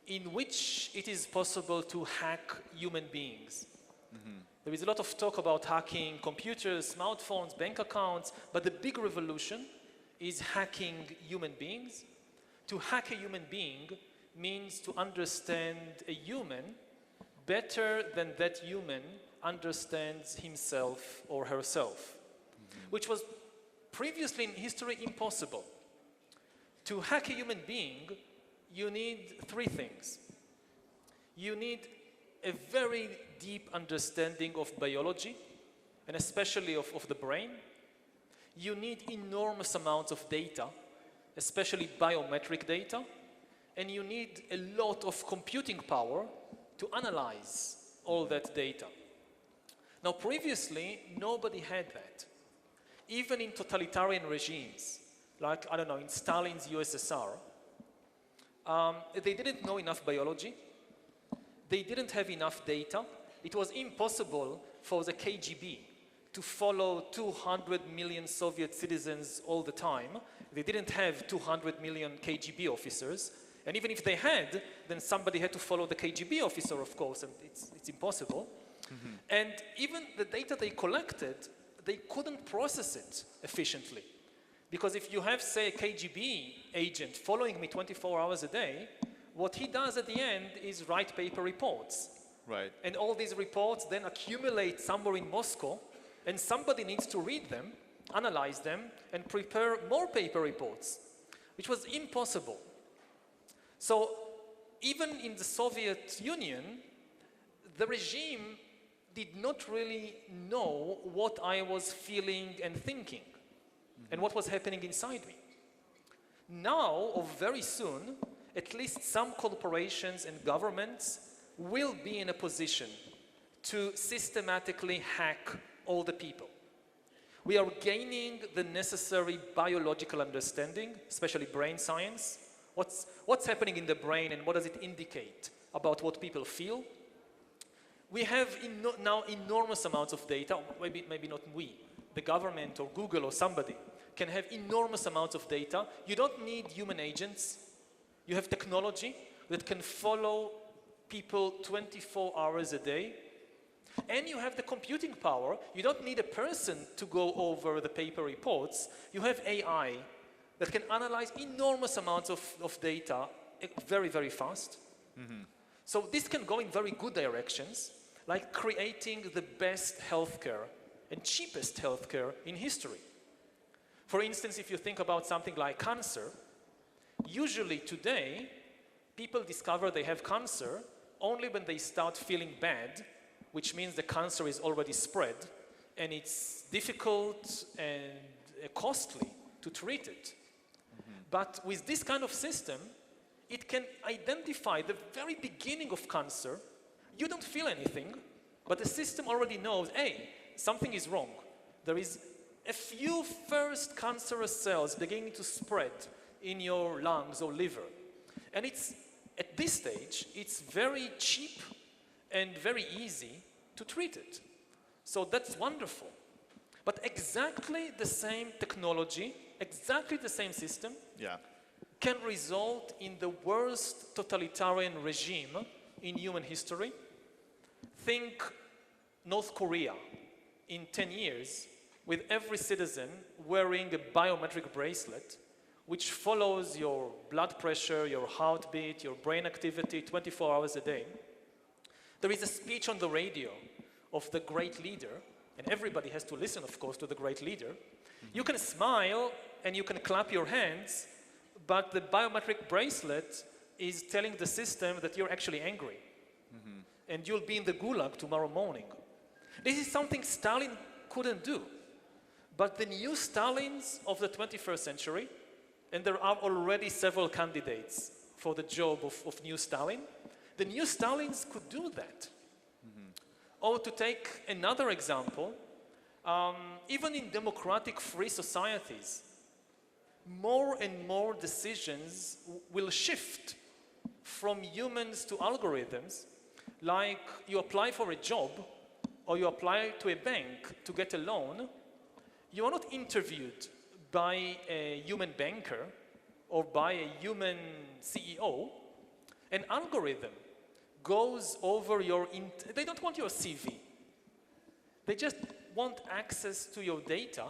in which it is possible to hack human beings. There is a lot of talk about hacking computers, smartphones, bank accounts, but the big revolution is hacking human beings. To hack a human being means to understand a human better than that human understands himself or herself, which was previously in history impossible. To hack a human being, you need three things. You need a very deep understanding of biology, and especially of the brain. you need enormous amounts of data, especially biometric data, and you need a lot of computing power to analyze all that data. Now, previously, nobody had that. Even in totalitarian regimes, like, I don't know, in Stalin's USSR, they didn't know enough biology. They didn't have enough data. It was impossible for the KGB to follow 200 million Soviet citizens all the time. They didn't have 200 million KGB officers. And even if they had, then somebody had to follow the KGB officer, of course, and it's impossible. Mm-hmm. And even the data they collected, they couldn't process it efficiently. Because if you have, say, a KGB agent following me 24 hours a day, what he does at the end is write paper reports. Right. And all these reports then accumulate somewhere in Moscow, and somebody needs to read them, analyze them, and prepare more paper reports, which was impossible. So even in the Soviet Union, the regime did not really know what I was feeling and thinking, and what was happening inside me. Now, or very soon, at least some corporations and governments will be in a position to systematically hack all the people. We are gaining the necessary biological understanding, especially brain science. What's happening in the brain and what does it indicate about what people feel? We have now enormous amounts of data, maybe not we, the government or Google or somebody can have enormous amounts of data. You don't need human agents. You have technology that can follow people 24 hours a day. And you have the computing power. You don't need a person to go over the paper reports. You have AI that can analyze enormous amounts of data very, very fast. Mm-hmm. So this can go in very good directions, like creating the best healthcare and cheapest healthcare in history. For instance, if you think about something like cancer, usually today, people discover they have cancer only when they start feeling bad, which means the cancer is already spread, and it's difficult and costly to treat it. Mm-hmm. But with this kind of system, it can identify the very beginning of cancer. You don't feel anything, but the system already knows, hey, something is wrong. There is a few first cancerous cells beginning to spread in your lungs or liver. And at this stage, it's very cheap and very easy to treat it. So that's wonderful. But exactly the same technology, exactly the same system, can result in the worst totalitarian regime in human history. Think North Korea in 10 years, with every citizen wearing a biometric bracelet which follows your blood pressure, your heartbeat, your brain activity 24 hours a day. There is a speech on the radio of the great leader, and everybody has to listen, of course, to the great leader. You can smile and you can clap your hands, but the biometric bracelet is telling the system that you're actually angry. Mm-hmm. And you'll be in the gulag tomorrow morning. This is something Stalin couldn't do. But the new Stalins of the 21st century, and there are already several candidates for the job of new Stalin, the new Stalins could do that. Mm-hmm. Or to take another example, even in democratic free societies, more and more decisions will shift from humans to algorithms, like you apply for a job or you apply to a bank to get a loan. You are not interviewed by a human banker or by a human CEO. An algorithm goes over they don't want your CV. They just want access to your data.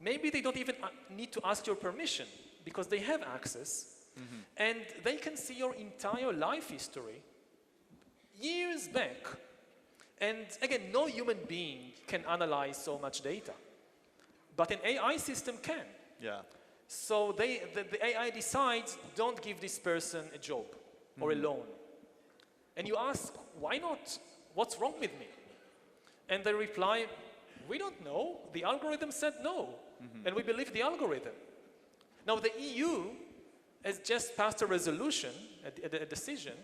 Maybe they don't even need to ask your permission because they have access. Mm-hmm. And they can see your entire life history years back. And again, no human being can analyze so much data. But an AI system can. Yeah. So the AI decides, don't give this person a job or a loan. And you ask, why not? What's wrong with me? And they reply, we don't know. The algorithm said no, and we believe the algorithm. Now, the EU has just passed a resolution, a decision,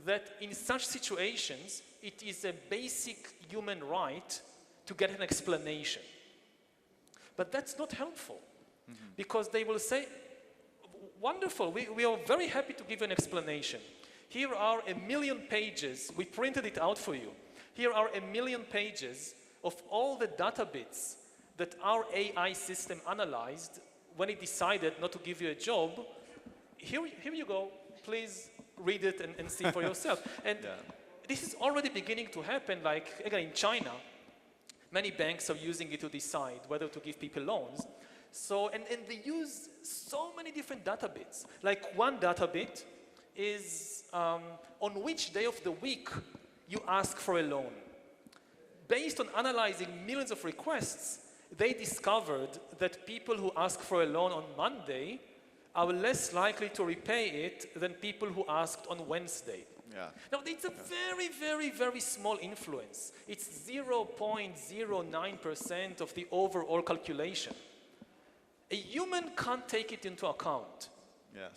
that in such situations, it is a basic human right to get an explanation. But that's not helpful, because they will say, wonderful, we are very happy to give you an explanation. Here are 1 million pages, we printed it out for you. Here are 1 million pages of all the data bits that our AI system analyzed when it decided not to give you a job. Here you go, please read it and see for yourself. And this is already beginning to happen, like, again, in China, many banks are using it to decide whether to give people loans. So, and they use so many different data bits. Like one data bit is on which day of the week you ask for a loan. Based on analyzing millions of requests, they discovered that people who ask for a loan on Monday are less likely to repay it than people who asked on Wednesday. Yeah. Now, it's a very, very, very small influence. It's 0.09% of the overall calculation. A human can't take it into account,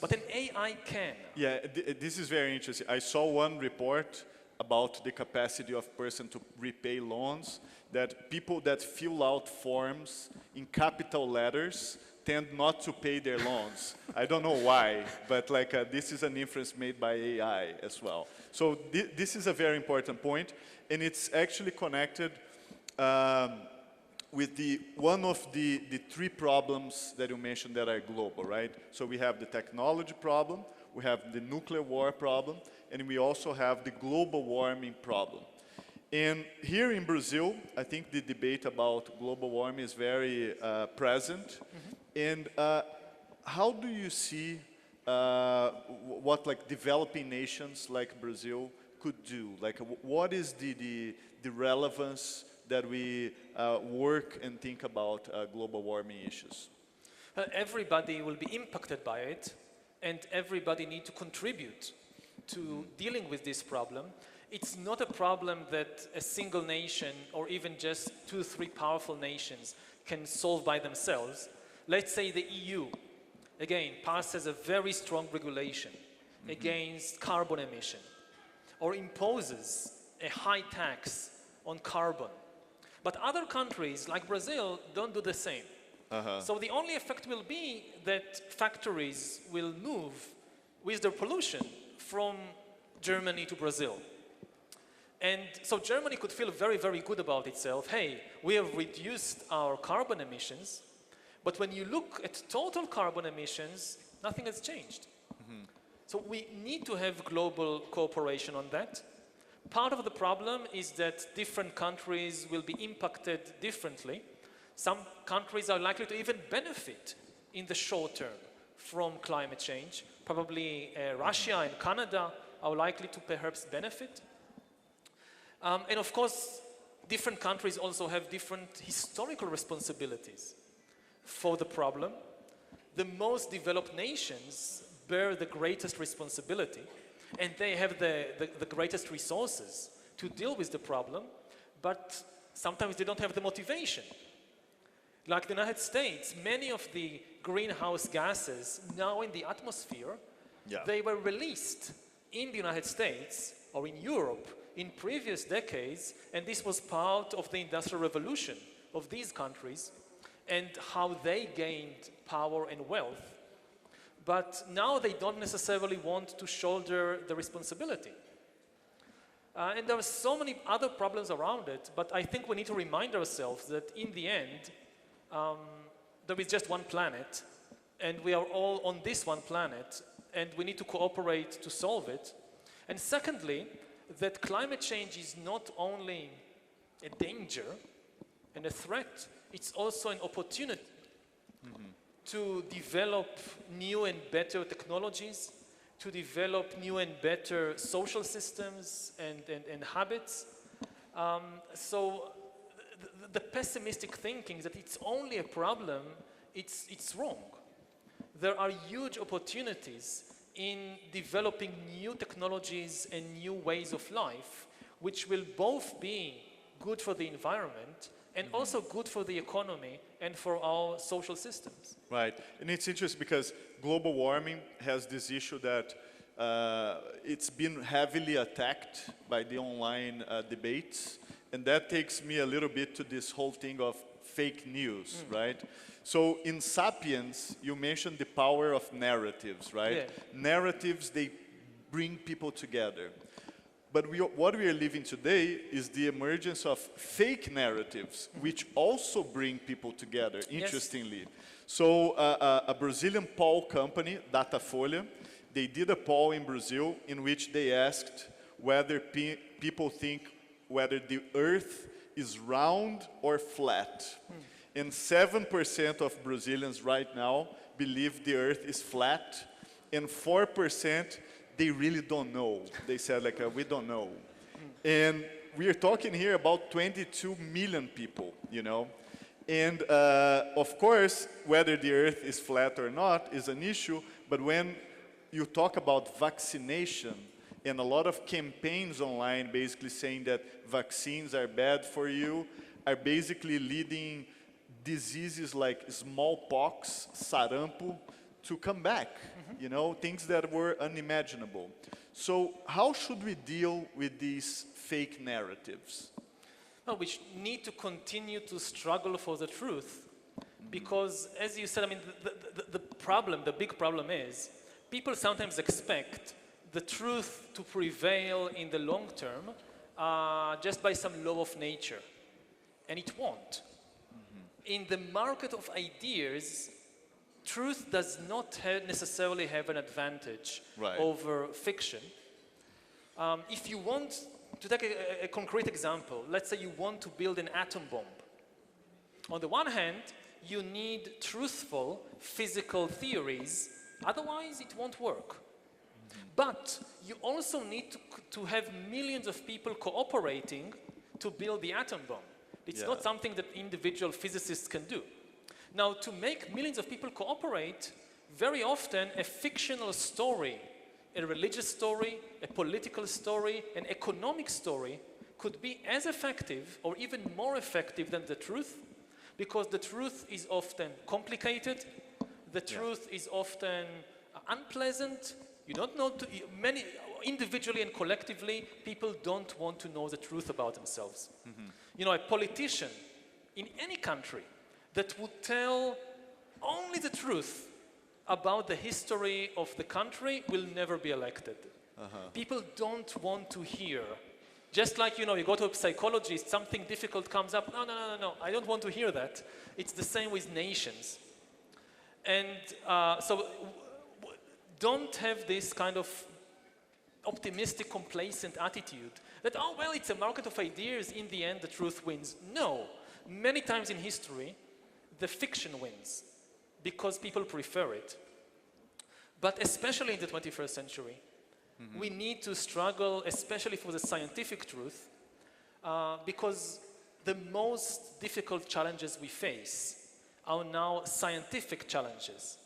but an AI can. Yeah, this is very interesting. I saw one report about the capacity of person to repay loans, that people that fill out forms in capital letters tend not to pay their loans. I don't know why, but like this is an inference made by AI as well. So this is a very important point, and it's actually connected with one of the 3 problems that you mentioned that are global, right? So we have the technology problem, we have the nuclear war problem, and we also have the global warming problem. And here in Brazil, I think the debate about global warming is very present. And how do you see what like developing nations like Brazil could do? Like what is the relevance that we work and think about global warming issues? Everybody will be impacted by it, and everybody needs to contribute to dealing with this problem. It's not a problem that a single nation or even just 2 or 3 powerful nations can solve by themselves. Let's say the EU, again, passes a very strong regulation against carbon emission, or imposes a high tax on carbon. But other countries, like Brazil, don't do the same. So the only effect will be that factories will move with their pollution from Germany to Brazil. And so Germany could feel very, very good about itself. Hey, we have reduced our carbon emissions, but when you look at total carbon emissions, nothing has changed. So we need to have global cooperation on that. Part of the problem is that different countries will be impacted differently. Some countries are likely to even benefit in the short term from climate change. Probably Russia and Canada are likely to perhaps benefit. And of course, different countries also have different historical responsibilities for the problem. The most developed nations bear the greatest responsibility, and they have the greatest resources to deal with the problem, but sometimes they don't have the motivation. Like the United States, many of the greenhouse gases now in the atmosphere, they were released in the United States or in Europe in previous decades, and this was part of the Industrial Revolution of these countries and how they gained power and wealth. But now they don't necessarily want to shoulder the responsibility. And there are so many other problems around it, but I think we need to remind ourselves that in the end, there is just one planet, and we are all on this one planet, and we need to cooperate to solve it. And secondly, that climate change is not only a danger and a threat, it's also an opportunity to develop new and better technologies, to develop new and better social systems and habits. So the pessimistic thinking that it's only a problem, it's wrong. There are huge opportunities in developing new technologies and new ways of life, which will both be good for the environment and also good for the economy and for our social systems. Right, and it's interesting because global warming has this issue that it's been heavily attacked by the online debates, and that takes me a little bit to this whole thing of fake news, right? So in Sapiens, you mentioned the power of narratives, right? Yeah. Narratives, they bring people together. But what we are living today is the emergence of fake narratives, which also bring people together, interestingly. Yes. So a Brazilian poll company, Datafolha, they did a poll in Brazil in which they asked whether people think whether the earth is round or flat. And 7% of Brazilians right now believe the earth is flat, and 4% they really don't know. They said like, we don't know. And we are talking here about 22 million people, you know. And of course, whether the earth is flat or not is an issue, but when you talk about vaccination, and a lot of campaigns online basically saying that vaccines are bad for you, are basically leading diseases like smallpox, sarampo, to come back, you know, things that were unimaginable. So how should we deal with these fake narratives? Well, we need to continue to struggle for the truth, because as you said, I mean, the big problem is, people sometimes expect the truth to prevail in the long term just by some law of nature, and it won't. In the market of ideas, truth does not necessarily have an advantage over fiction. If you want to take a concrete example, let's say you want to build an atom bomb. On the one hand, you need truthful physical theories, otherwise it won't work. But you also need to have millions of people cooperating to build the atom bomb. It's not something that individual physicists can do. Now, to make millions of people cooperate, very often a fictional story, a religious story, a political story, an economic story could be as effective or even more effective than the truth, because the truth is often complicated, the truth is often unpleasant. You don't know, many individually and collectively, people don't want to know the truth about themselves. You know, a politician in any country that would tell only the truth about the history of the country will never be elected. People don't want to hear. Just like, you know, you go to a psychologist, something difficult comes up. No, I don't want to hear that. It's the same with nations. And so don't have this kind of optimistic, complacent attitude that, oh, well, it's a market of ideas, in the end the truth wins. No, many times in history, the fiction wins because people prefer it. But especially in the 21st century, we need to struggle, especially for the scientific truth, because the most difficult challenges we face are now scientific challenges.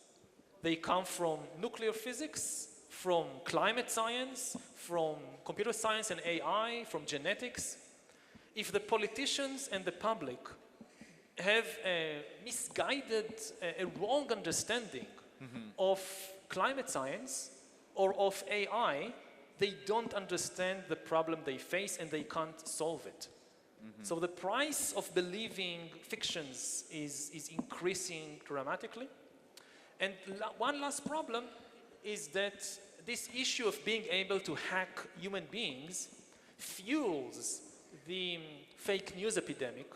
They come from nuclear physics, from climate science, from computer science and AI, from genetics. If the politicians and the public have a misguided, a wrong understanding of climate science or of AI, they don't understand the problem they face and they can't solve it. So the price of believing fictions is increasing dramatically. And one last problem is that this issue of being able to hack human beings fuels the fake news epidemic,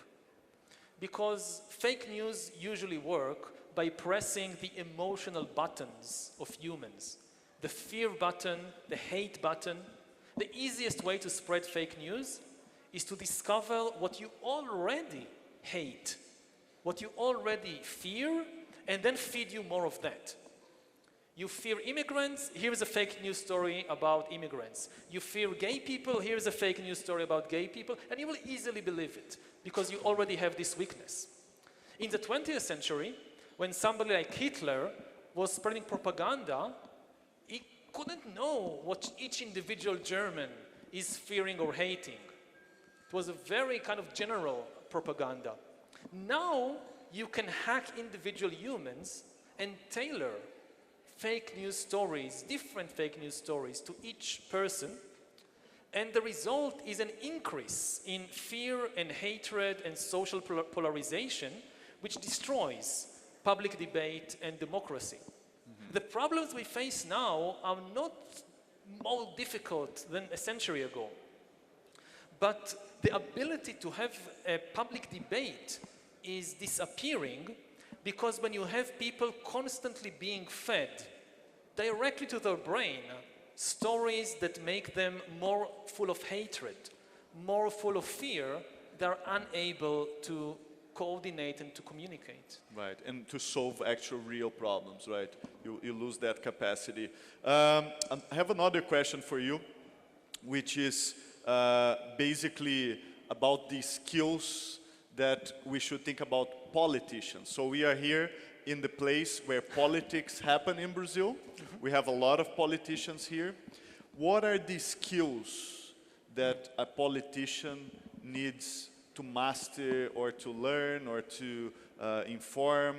because fake news usually work by pressing the emotional buttons of humans. The fear button, the hate button. The easiest way to spread fake news is to discover what you already hate, what you already fear, and then feed you more of that. You fear immigrants, here's a fake news story about immigrants. You fear gay people, here's a fake news story about gay people, and you will easily believe it, because you already have this weakness. In the 20th century, when somebody like Hitler was spreading propaganda, he couldn't know what each individual German is fearing or hating. It was a very kind of general propaganda. Now you can hack individual humans and tailor fake news stories, different fake news stories to each person, and the result is an increase in fear and hatred and social polarization, which destroys public debate and democracy. The problems we face now are not more difficult than a century ago, but the ability to have a public debate is disappearing, because when you have people constantly being fed directly to their brain stories that make them more full of hatred, more full of fear, they're unable to coordinate and to communicate. Right, and to solve actual real problems, right? You lose that capacity. I have another question for you, which is basically about the skills that we should think about politicians. So we are here in the place where politics happen in Brazil. We have a lot of politicians here. What are the skills that a politician needs to master or to learn or to inform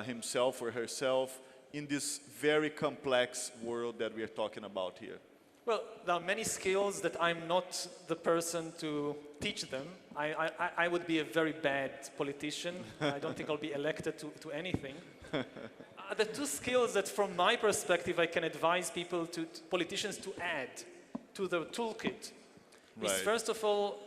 himself or herself in this very complex world that we are talking about here? Well, there are many skills that I'm not the person to teach them. I would be a very bad politician. I don't think I'll be elected to anything. The two skills that from my perspective I can advise politicians to add to their toolkit is, first of all,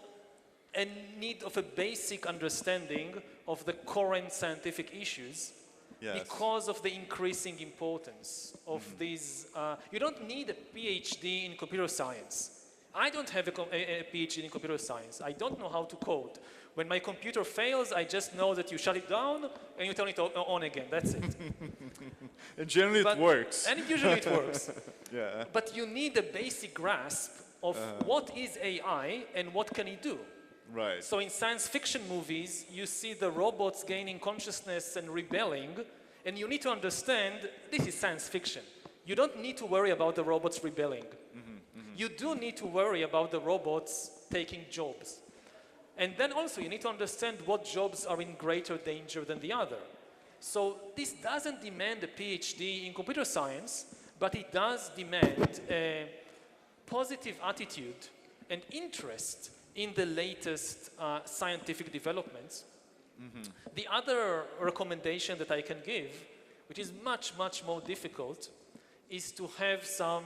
a need of a basic understanding of the current scientific issues. Yes. Because of the increasing importance of these. You don't need a PhD in computer science. I don't have a PhD in computer science. I don't know how to code. When my computer fails, I just know that you shut it down and you turn it on again. That's it. And generally it works. And usually it works. Yeah. But you need a basic grasp of what is AI and what can it do. Right. So in science fiction movies, you see the robots gaining consciousness and rebelling, and you need to understand this is science fiction. You don't need to worry about the robots rebelling. You do need to worry about the robots taking jobs. And then also you need to understand what jobs are in greater danger than the other. So this doesn't demand a PhD in computer science, but it does demand a positive attitude and interest in the latest scientific developments. The other recommendation that I can give, which is much, much more difficult, is to have some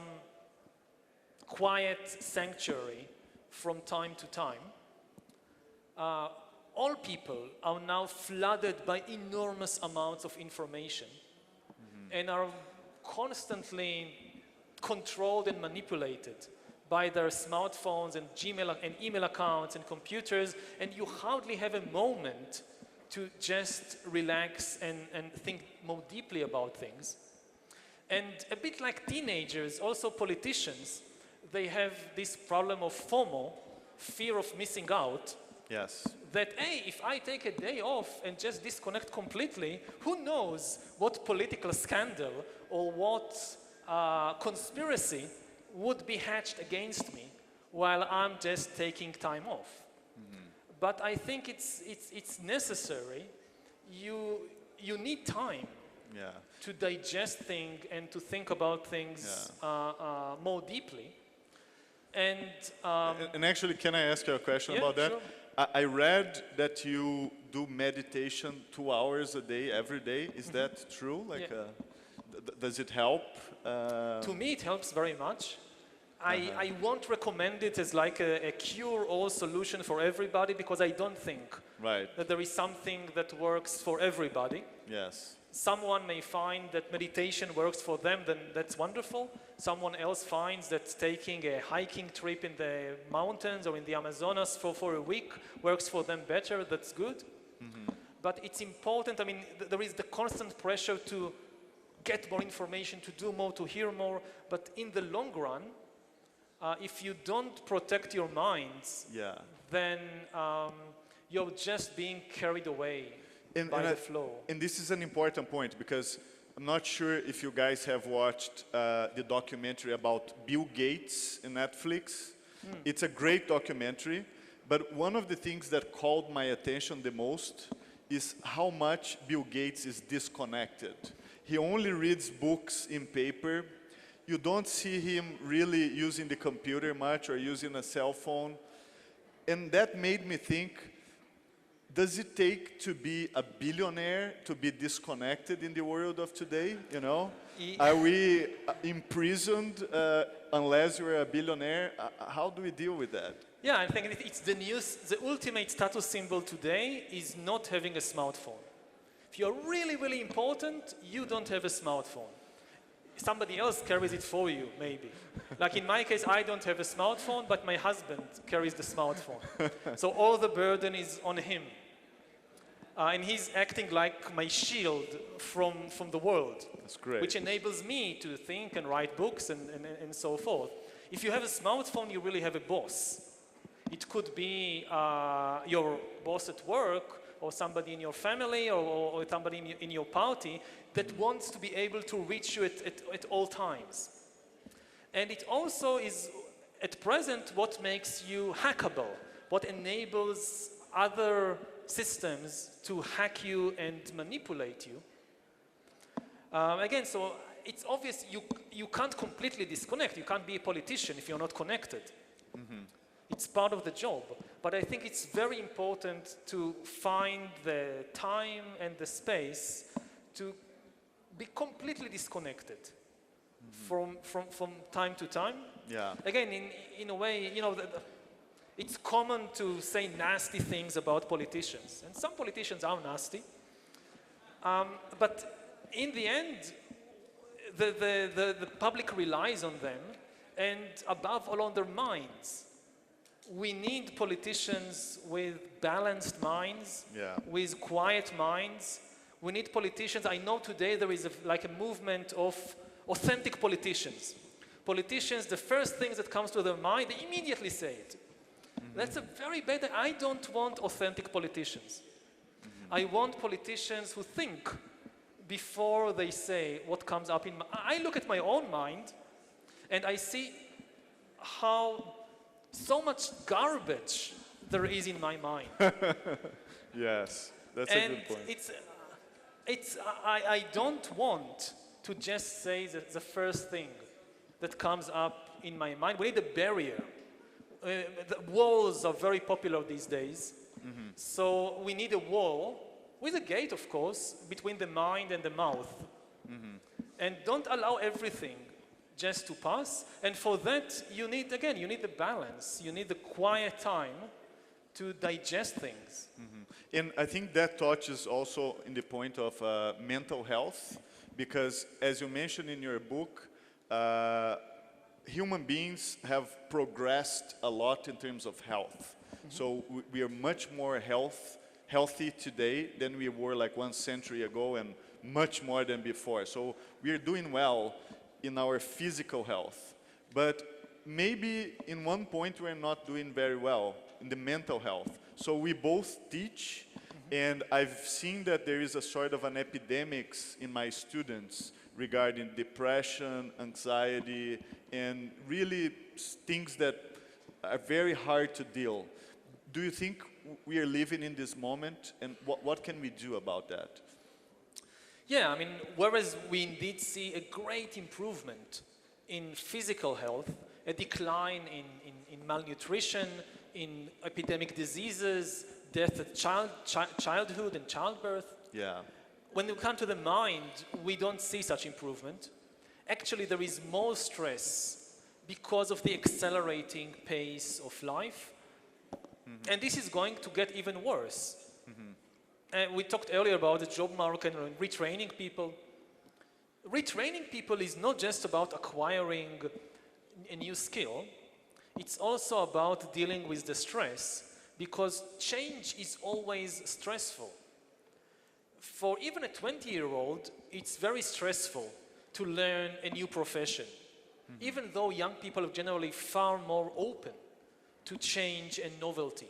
quiet sanctuary from time to time. All people are now flooded by enormous amounts of information and are constantly controlled and manipulated by their smartphones and Gmail and email accounts and computers, and you hardly have a moment to just relax and think more deeply about things. And a bit like teenagers, also politicians, they have this problem of FOMO, fear of missing out. Yes. That, hey, if I take a day off and just disconnect completely, who knows what political scandal or what conspiracy would be hatched against me while I'm just taking time off. But I think it's necessary. You need time to digest things and to think about things more deeply. And actually, can I ask you a question about that? Sure. I read that you do meditation 2 hours a day, every day. Is that true? Like, does it help? To me, it helps very much. I won't recommend it as like a cure-all solution for everybody, because I don't think that there is something that works for everybody. Yes. Someone may find that meditation works for them, then that's wonderful. Someone else finds that taking a hiking trip in the mountains or in the Amazonas for a week works for them better, that's good. But it's important, I mean, there is the constant pressure to get more information, to do more, to hear more, but in the long run, if you don't protect your minds, then you're just being carried away by the flow. And this is an important point, because I'm not sure if you guys have watched the documentary about Bill Gates in Netflix. It's a great documentary, But one of the things that called my attention the most is how much Bill Gates is disconnected. He only reads books in paper. You don't see him really using the computer much or using a cell phone. And that made me think, does it take to be a billionaire to be disconnected in the world of today, you know? Are we imprisoned unless you're a billionaire? How do we deal with that? Yeah, I think it's the news. The ultimate status symbol today is not having a smartphone. If you're really, really important, you don't have a smartphone. Somebody else carries it for you, maybe. Like in my case, I don't have a smartphone, but my husband carries the smartphone. So all the burden is on him. And he's acting like my shield from the world. That's great. Which enables me to think and write books and so forth. If you have a smartphone, you really have a boss. It could be your boss at work, or somebody in your family, or somebody in your party that wants to be able to reach you at all times. And it also is, at present, what makes you hackable, what enables other systems to hack you and manipulate you. Again, so it's obvious you can't completely disconnect. You can't be a politician if you're not connected. Mm-hmm. It's part of the job. But I think it's very important to find the time and the space to be completely disconnected from time to time. Yeah. Again, in a way, you know, it's common to say nasty things about politicians. And some politicians are nasty. But in the end, the public relies on them, and above all on their minds. We need politicians with balanced minds, with quiet minds. We need politicians. I know today there is like a movement of authentic politicians. Politicians, the first thing that comes to their mind, they immediately say it. Mm-hmm. That's a very bad. I don't want authentic politicians. Mm-hmm. I want politicians who think before they say what comes up in my... I look at my own mind and I see how so much garbage there is in my mind. Yes, that's a good point. I don't want to just say the first thing that comes up in my mind. We need a barrier. The walls are very popular these days. Mm-hmm. So we need a wall, with a gate, of course, between the mind and the mouth. Mm-hmm. And don't allow everything just to pass. And for that, you need the balance. You need the quiet time to digest things. Mm-hmm. And I think that touches also in the point of mental health, because as you mentioned in your book, human beings have progressed a lot in terms of health. Mm-hmm. So we are much more healthy today than we were like 1 century ago, and much more than before. So we are doing well in our physical health, but maybe in one point we're not doing very well in the mental health. So we both teach, and I've seen that there is a sort of an epidemic in my students regarding depression, anxiety, and really things that are very hard to deal. Do you think we are living in this moment, and what can we do about that? Yeah, I mean, whereas we indeed see a great improvement in physical health, a decline in malnutrition, in epidemic diseases, death at childhood and childbirth. Yeah. When we come to the mind, we don't see such improvement. Actually, there is more stress because of the accelerating pace of life. Mm-hmm. And this is going to get even worse. Mm-hmm. We talked earlier about the job market and retraining people. Retraining people is not just about acquiring a new skill. It's also about dealing with the stress, because change is always stressful. For even a 20-year-old, it's very stressful to learn a new profession, even though young people are generally far more open to change and novelty.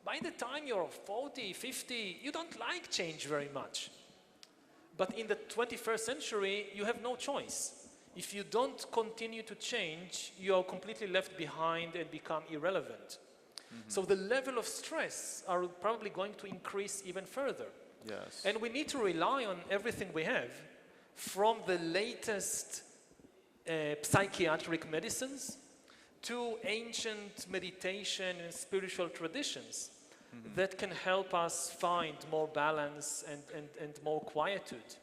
By the time you're 40, 50, you don't like change very much. But in the 21st century, you have no choice. If you don't continue to change, you are completely left behind and become irrelevant. So the level of stress are probably going to increase even further. Yes. And we need to rely on everything we have, from the latest psychiatric medicines to ancient meditation and spiritual traditions that can help us find more balance and more quietude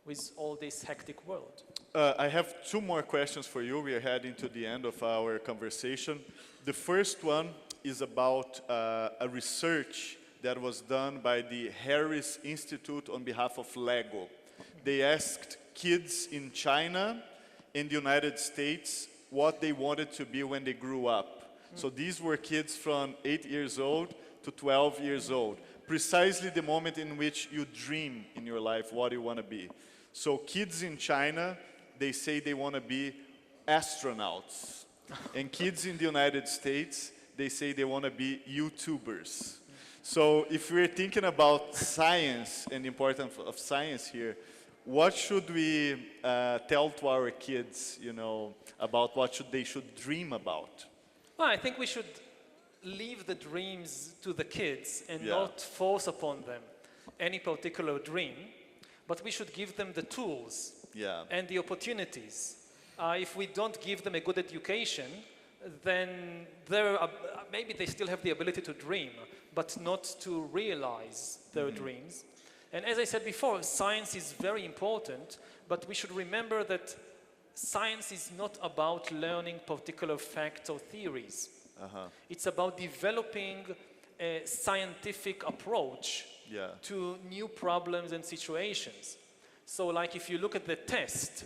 with all this hectic world. I have two more questions for you. We are heading to the end of our conversation. The first one is about a research that was done by the Harris Institute on behalf of Lego. They asked kids in China and the United States what they wanted to be when they grew up. So these were kids from 8 years old to 12 years old, precisely the moment in which you dream in your life what you want to be. So kids in China, they say they want to be astronauts. And kids in the United States, they say they want to be YouTubers. So if we're thinking about science and the importance of science here, what should we tell to our kids, you know, about what they should dream about? Well, I think we should leave the dreams to the kids and not force upon them any particular dream, but we should give them the tools and the opportunities. If we don't give them a good education, then maybe they still have the ability to dream, but not to realize their dreams. And as I said before, science is very important, but we should remember that science is not about learning particular facts or theories. It's about developing a scientific approach to new problems and situations. So like if you look at the test,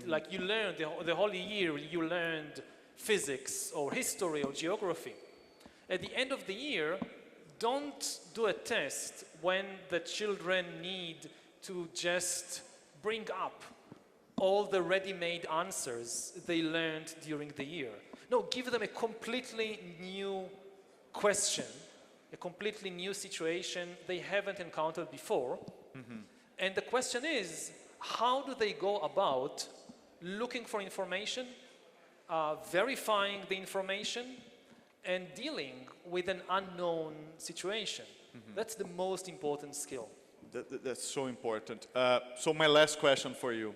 like you learned the whole year, you learned physics or history or geography. At the end of the year, don't do a test when the children need to just bring up all the ready-made answers they learned during the year. No, give them a completely new question, a completely new situation they haven't encountered before. And the question is, how do they go about looking for information, verifying the information, and dealing with an unknown situation? That's the most important skill. That's so important. So my last question for you.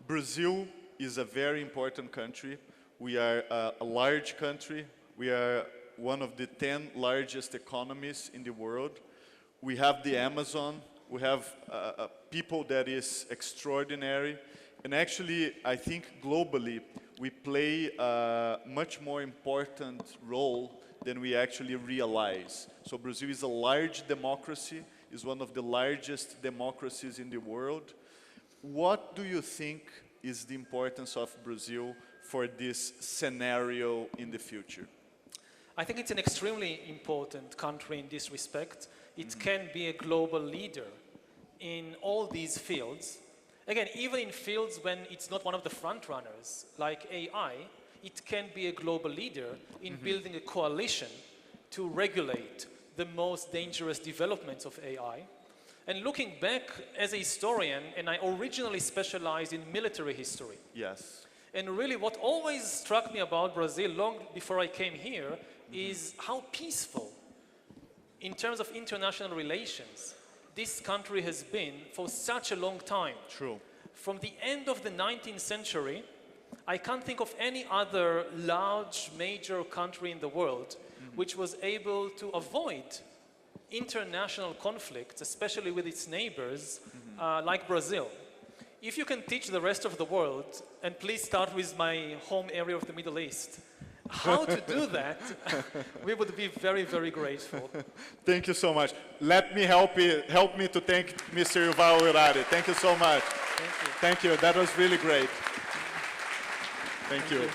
Brazil is a very important country. We are a large country. We are one of the 10 largest economies in the world. We have the Amazon. We have people that is extraordinary. And actually, I think globally, we play a much more important role than we actually realize. So Brazil is a large democracy, is one of the largest democracies in the world. What do you think is the importance of Brazil for this scenario in the future? I think it's an extremely important country in this respect. It can be a global leader in all these fields. Again, even in fields when it's not one of the front runners, like AI, it can be a global leader in building a coalition to regulate the most dangerous developments of AI. And looking back as a historian, and I originally specialized in military history. Yes. And really what always struck me about Brazil long before I came here is how peaceful, in terms of international relations, this country has been for such a long time. True. From the end of the 19th century, I can't think of any other large, major country in the world which was able to avoid international conflicts, especially with its neighbors, like Brazil. If you can teach the rest of the world, and please start with my home area of the Middle East, how to do that, we would be very, very grateful. Thank you so much. Let me help me to thank Mr. Yuval Harari. Thank you so much. Thank you. Thank you. That was really great. Thank you.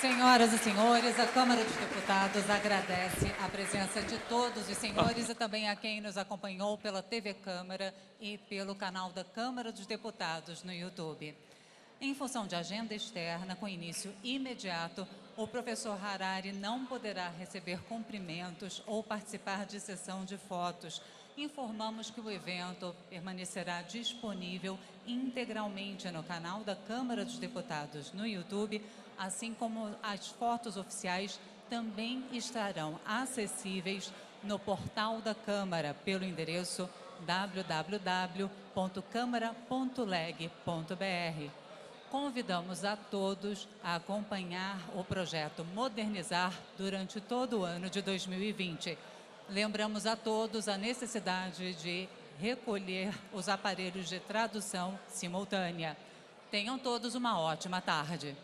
Senhoras e senhores, a Câmara dos Deputados agradece a presença de todos os senhores e também a quem nos acompanhou pela TV Câmara e pelo canal da Câmara dos Deputados no YouTube. Em função de agenda externa, com início imediato, o professor Harari não poderá receber cumprimentos ou participar de sessão de fotos. Informamos que o evento permanecerá disponível integralmente no canal da Câmara dos Deputados no YouTube assim como as fotos oficiais, também estarão acessíveis no portal da Câmara pelo endereço www.câmara.leg.br. Convidamos a todos a acompanhar o projeto Modernizar durante todo o ano de 2020. Lembramos a todos a necessidade de recolher os aparelhos de tradução simultânea. Tenham todos uma ótima tarde.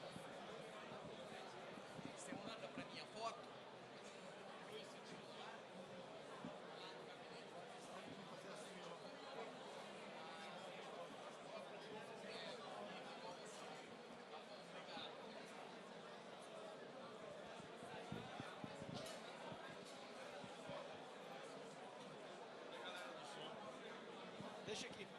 Deixa aqui.